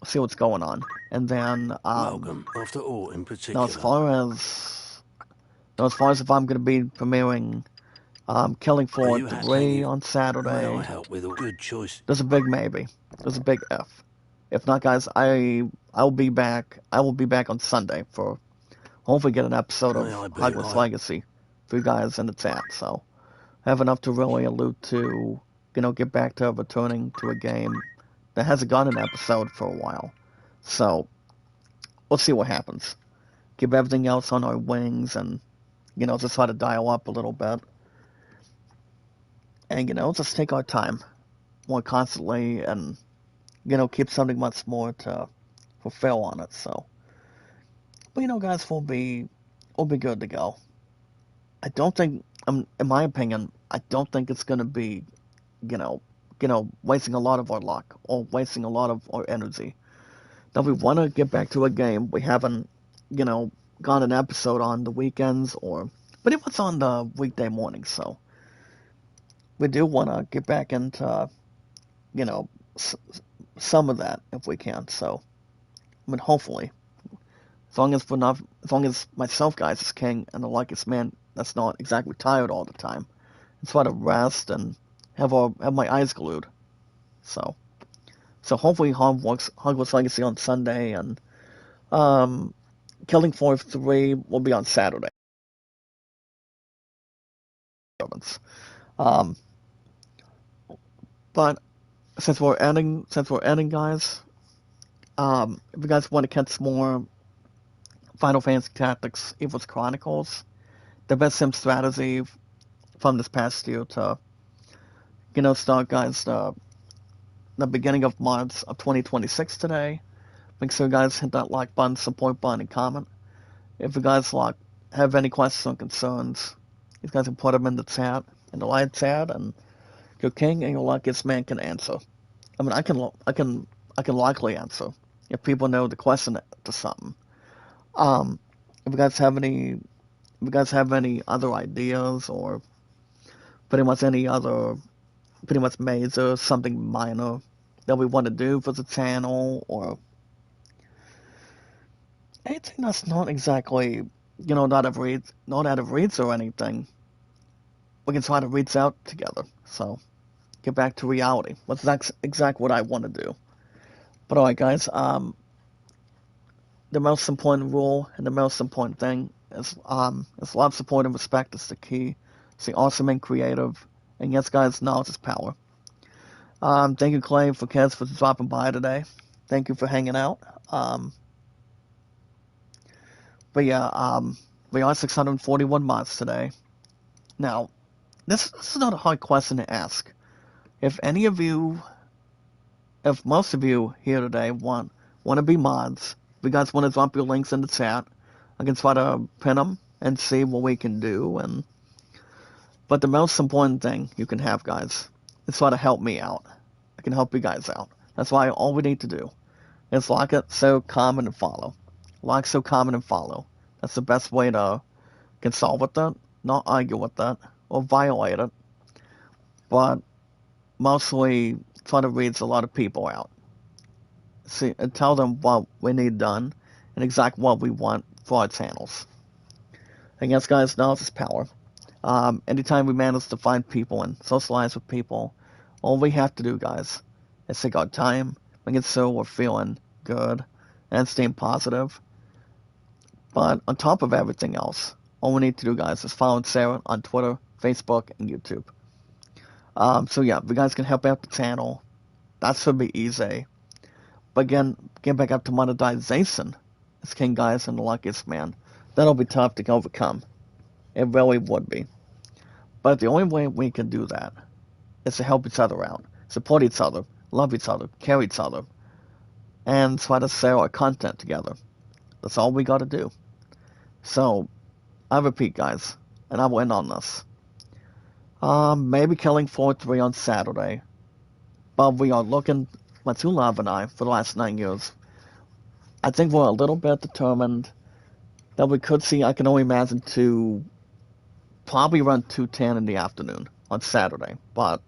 see what's going on, and then Welcome, after all, in particular. now as far as if I'm gonna be premiering Killing Floor 3 on Saturday. May I help with a good choice? There's a big maybe. There's a big if. If not, guys, I'll be back. I will be back on Sunday for hopefully get an episode of Hogwarts Legacy for you guys in the chat. So I have enough to really allude to, get back to returning to a game that hasn't gotten an episode for a while. So we'll see what happens. Keep everything else on our wings, and just try to dial up a little bit. And just take our time more constantly, and keep something much more to fulfill on it. So, but guys, we'll be good to go. I don't think, in my opinion, I don't think it's gonna be, wasting a lot of our luck or wasting a lot of our energy. Now, we want to get back to a game. We haven't, got an episode on the weekends, but it was on the weekday mornings. So we do want to get back into, some of that if we can. So, hopefully, as long as myself, guys, is king, and the luckiest man that's not exactly tired all the time, and try to rest and have my eyes glued. So hopefully Hogwarts Legacy on Sunday, and Killing Floor 3 will be on Saturday. But since we're ending, guys, if you guys want to catch more Final Fantasy Tactics Ivalice Chronicles, the best sim strategy from this past year to, start, guys, the beginning of March of 2026 today. make sure you guys hit that like button, support button, and comment. If you guys have any questions or concerns, you guys can put them in the chat, in the live chat, and your king and your luckiest man can answer. I mean, I can likely answer if people know the question to something. If you guys have any other ideas or pretty much major, something minor that we want to do for the channel, or anything that's not exactly, not out of reach or anything, we can try to reach out together. So, get back to reality. That's exactly what I want to do. But alright, guys, the most important rule and the most important thing is love, support, and respect is the key. Stay awesome and creative. And yes, guys, knowledge is power. Thank you, Clay, for dropping by today. Thank you for hanging out. But yeah, we are 641 mods today. Now, this is not a hard question to ask. If most of you here today want to be mods, if you guys want to drop your links in the chat, I can try to pin them and see what we can do. But the most important thing you can have, guys, is try to help me out. I can help you guys out. That's why all we need to do is like it, so, comment, and follow. Like, so, comment, and follow. That's the best way to console with it, not argue with it, or violate it. But mostly try to reach a lot of people out. See, and tell them what we need done and exactly what we want for our channels. And yes, guys, knowledge is power. Anytime we manage to find people and socialize with people, all we have to do, guys, is take our time, make it so we're feeling good and staying positive. But on top of everything else, all we need to do, guys, is follow Sarah on Twitter, Facebook, and YouTube. So yeah, if you guys can help out the channel, that should be easy. But again, get back up to monetization as King, guys, and the luckiest man. That'll be tough to overcome. It really would be. But the only way we can do that is to help each other out, support each other, love each other, care each other, and try to share our content together. That's all we gotta do. So, I repeat, guys, and I will end on this. Maybe killing 4-3 on Saturday, but we are looking, my two love and I, for the last 9 years, I think we're a little bit determined that we could see, I can only imagine, to probably run 2:10 in the afternoon on Saturday, but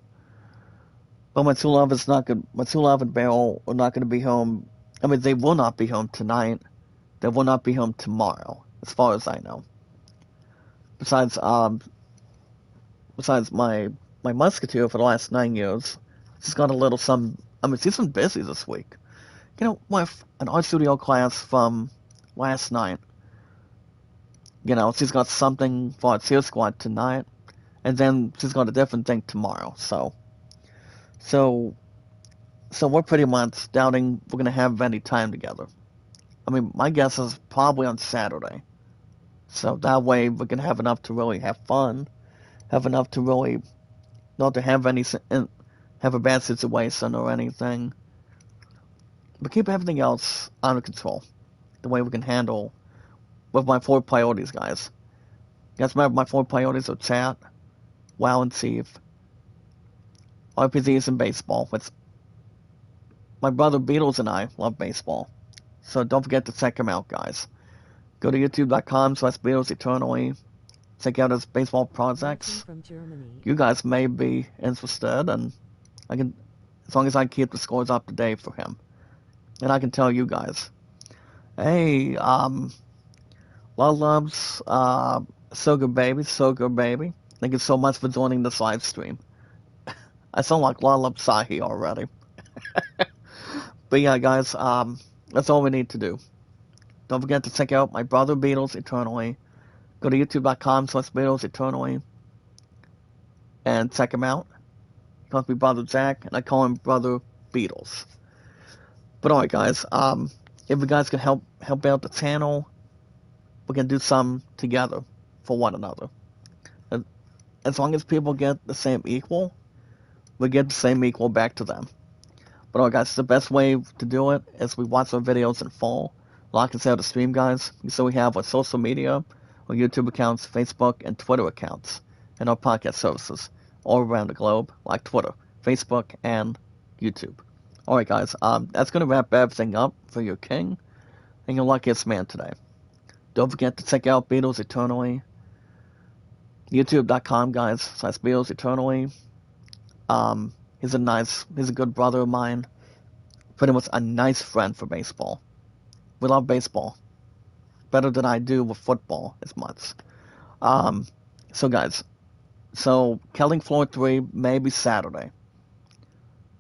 my two love is not good. My two love and Beryl are not going to be home. I mean, they will not be home tonight. They will not be home tomorrow, as far as I know. Besides my musketeer for the last 9 years, she's got a little some. I mean, she's been busy this week. With an art studio class from last night. She's got something for our cheer squad tonight, and then she's got a different thing tomorrow. So we're pretty much doubting we're gonna have any time together. I mean, my guess is probably on Saturday. So that way we can have enough to really have fun, have enough to really not to have a bad situation or anything, but keep everything else under control. The way we can handle with my 4 priorities, guys. You guys remember my 4 priorities are chat, WoW and Thief, RPGs, and baseball. My brother Beatles and I love baseball. So don't forget to check him out, guys. Go to youtube.com/Beatles Eternally. Check out his baseball projects. From Germany. You guys may be interested, and as long as I keep the scores up to date for him. And I can tell you guys, hey, Loves, so good baby. Thank you so much for joining this live stream. I sound like Lalab Sahi already. But yeah, guys, that's all we need to do. Don't forget to check out my brother Beatles Eternally. Go to youtube.com/Beatles Eternally and check him out. He calls me Brother Jack, and I call him Brother Beatles. But alright, guys, if you guys can help out the channel, we can do some together for one another. And as long as people get the same equal, we get the same equal back to them. But alright guys, the best way to do it is we watch our videos in full. Like and share the stream, guys. So we have our social media, our YouTube accounts, Facebook, and Twitter accounts, and our podcast services all around the globe, like Twitter, Facebook, and YouTube. Alright guys, that's going to wrap everything up for your king and your luckiest man today. Don't forget to check out Beatles Eternally. YouTube.com, guys, / Beatles Eternally. He's a good brother of mine. Pretty much a nice friend for baseball. We love baseball. Better than I do with football as much. So guys, Killing Floor 3 may be Saturday.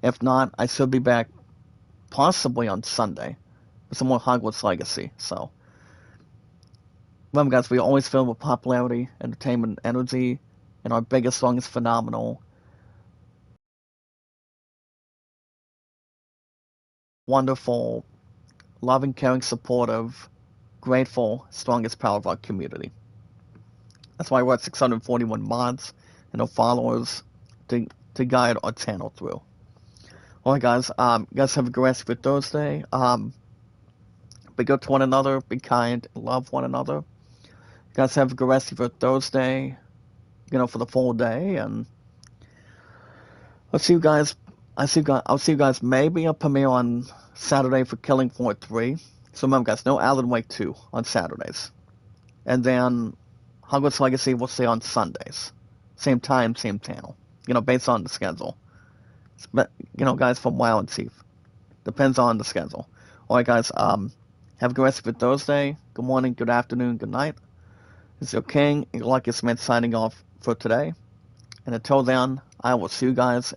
If not, I should be back possibly on Sunday with some more Hogwarts Legacy. So remember guys, we are always filled with popularity, entertainment, energy, and our biggest song is phenomenal. Wonderful, loving, caring, supportive, grateful, strongest power of our community. That's why we're at 641 mods and no followers to guide our channel through. Alright guys, you guys have a great rest of your Thursday. Be good to one another, be kind, and love one another. You guys have a good rest of your Thursday, for the full day, and I'll see you guys maybe a premiere on Saturday for Killing Floor 3. So remember guys, no Alan Wake 2 on Saturdays. And then Hogwarts Legacy we'll see on Sundays. Same time, same channel. Based on the schedule. Guys, from WoW and Chief. Depends on the schedule. Alright guys, have a good rest of your Thursday. Good morning, good afternoon, good night. This is your king and your luckiest man signing off for today. And until then, I will see you guys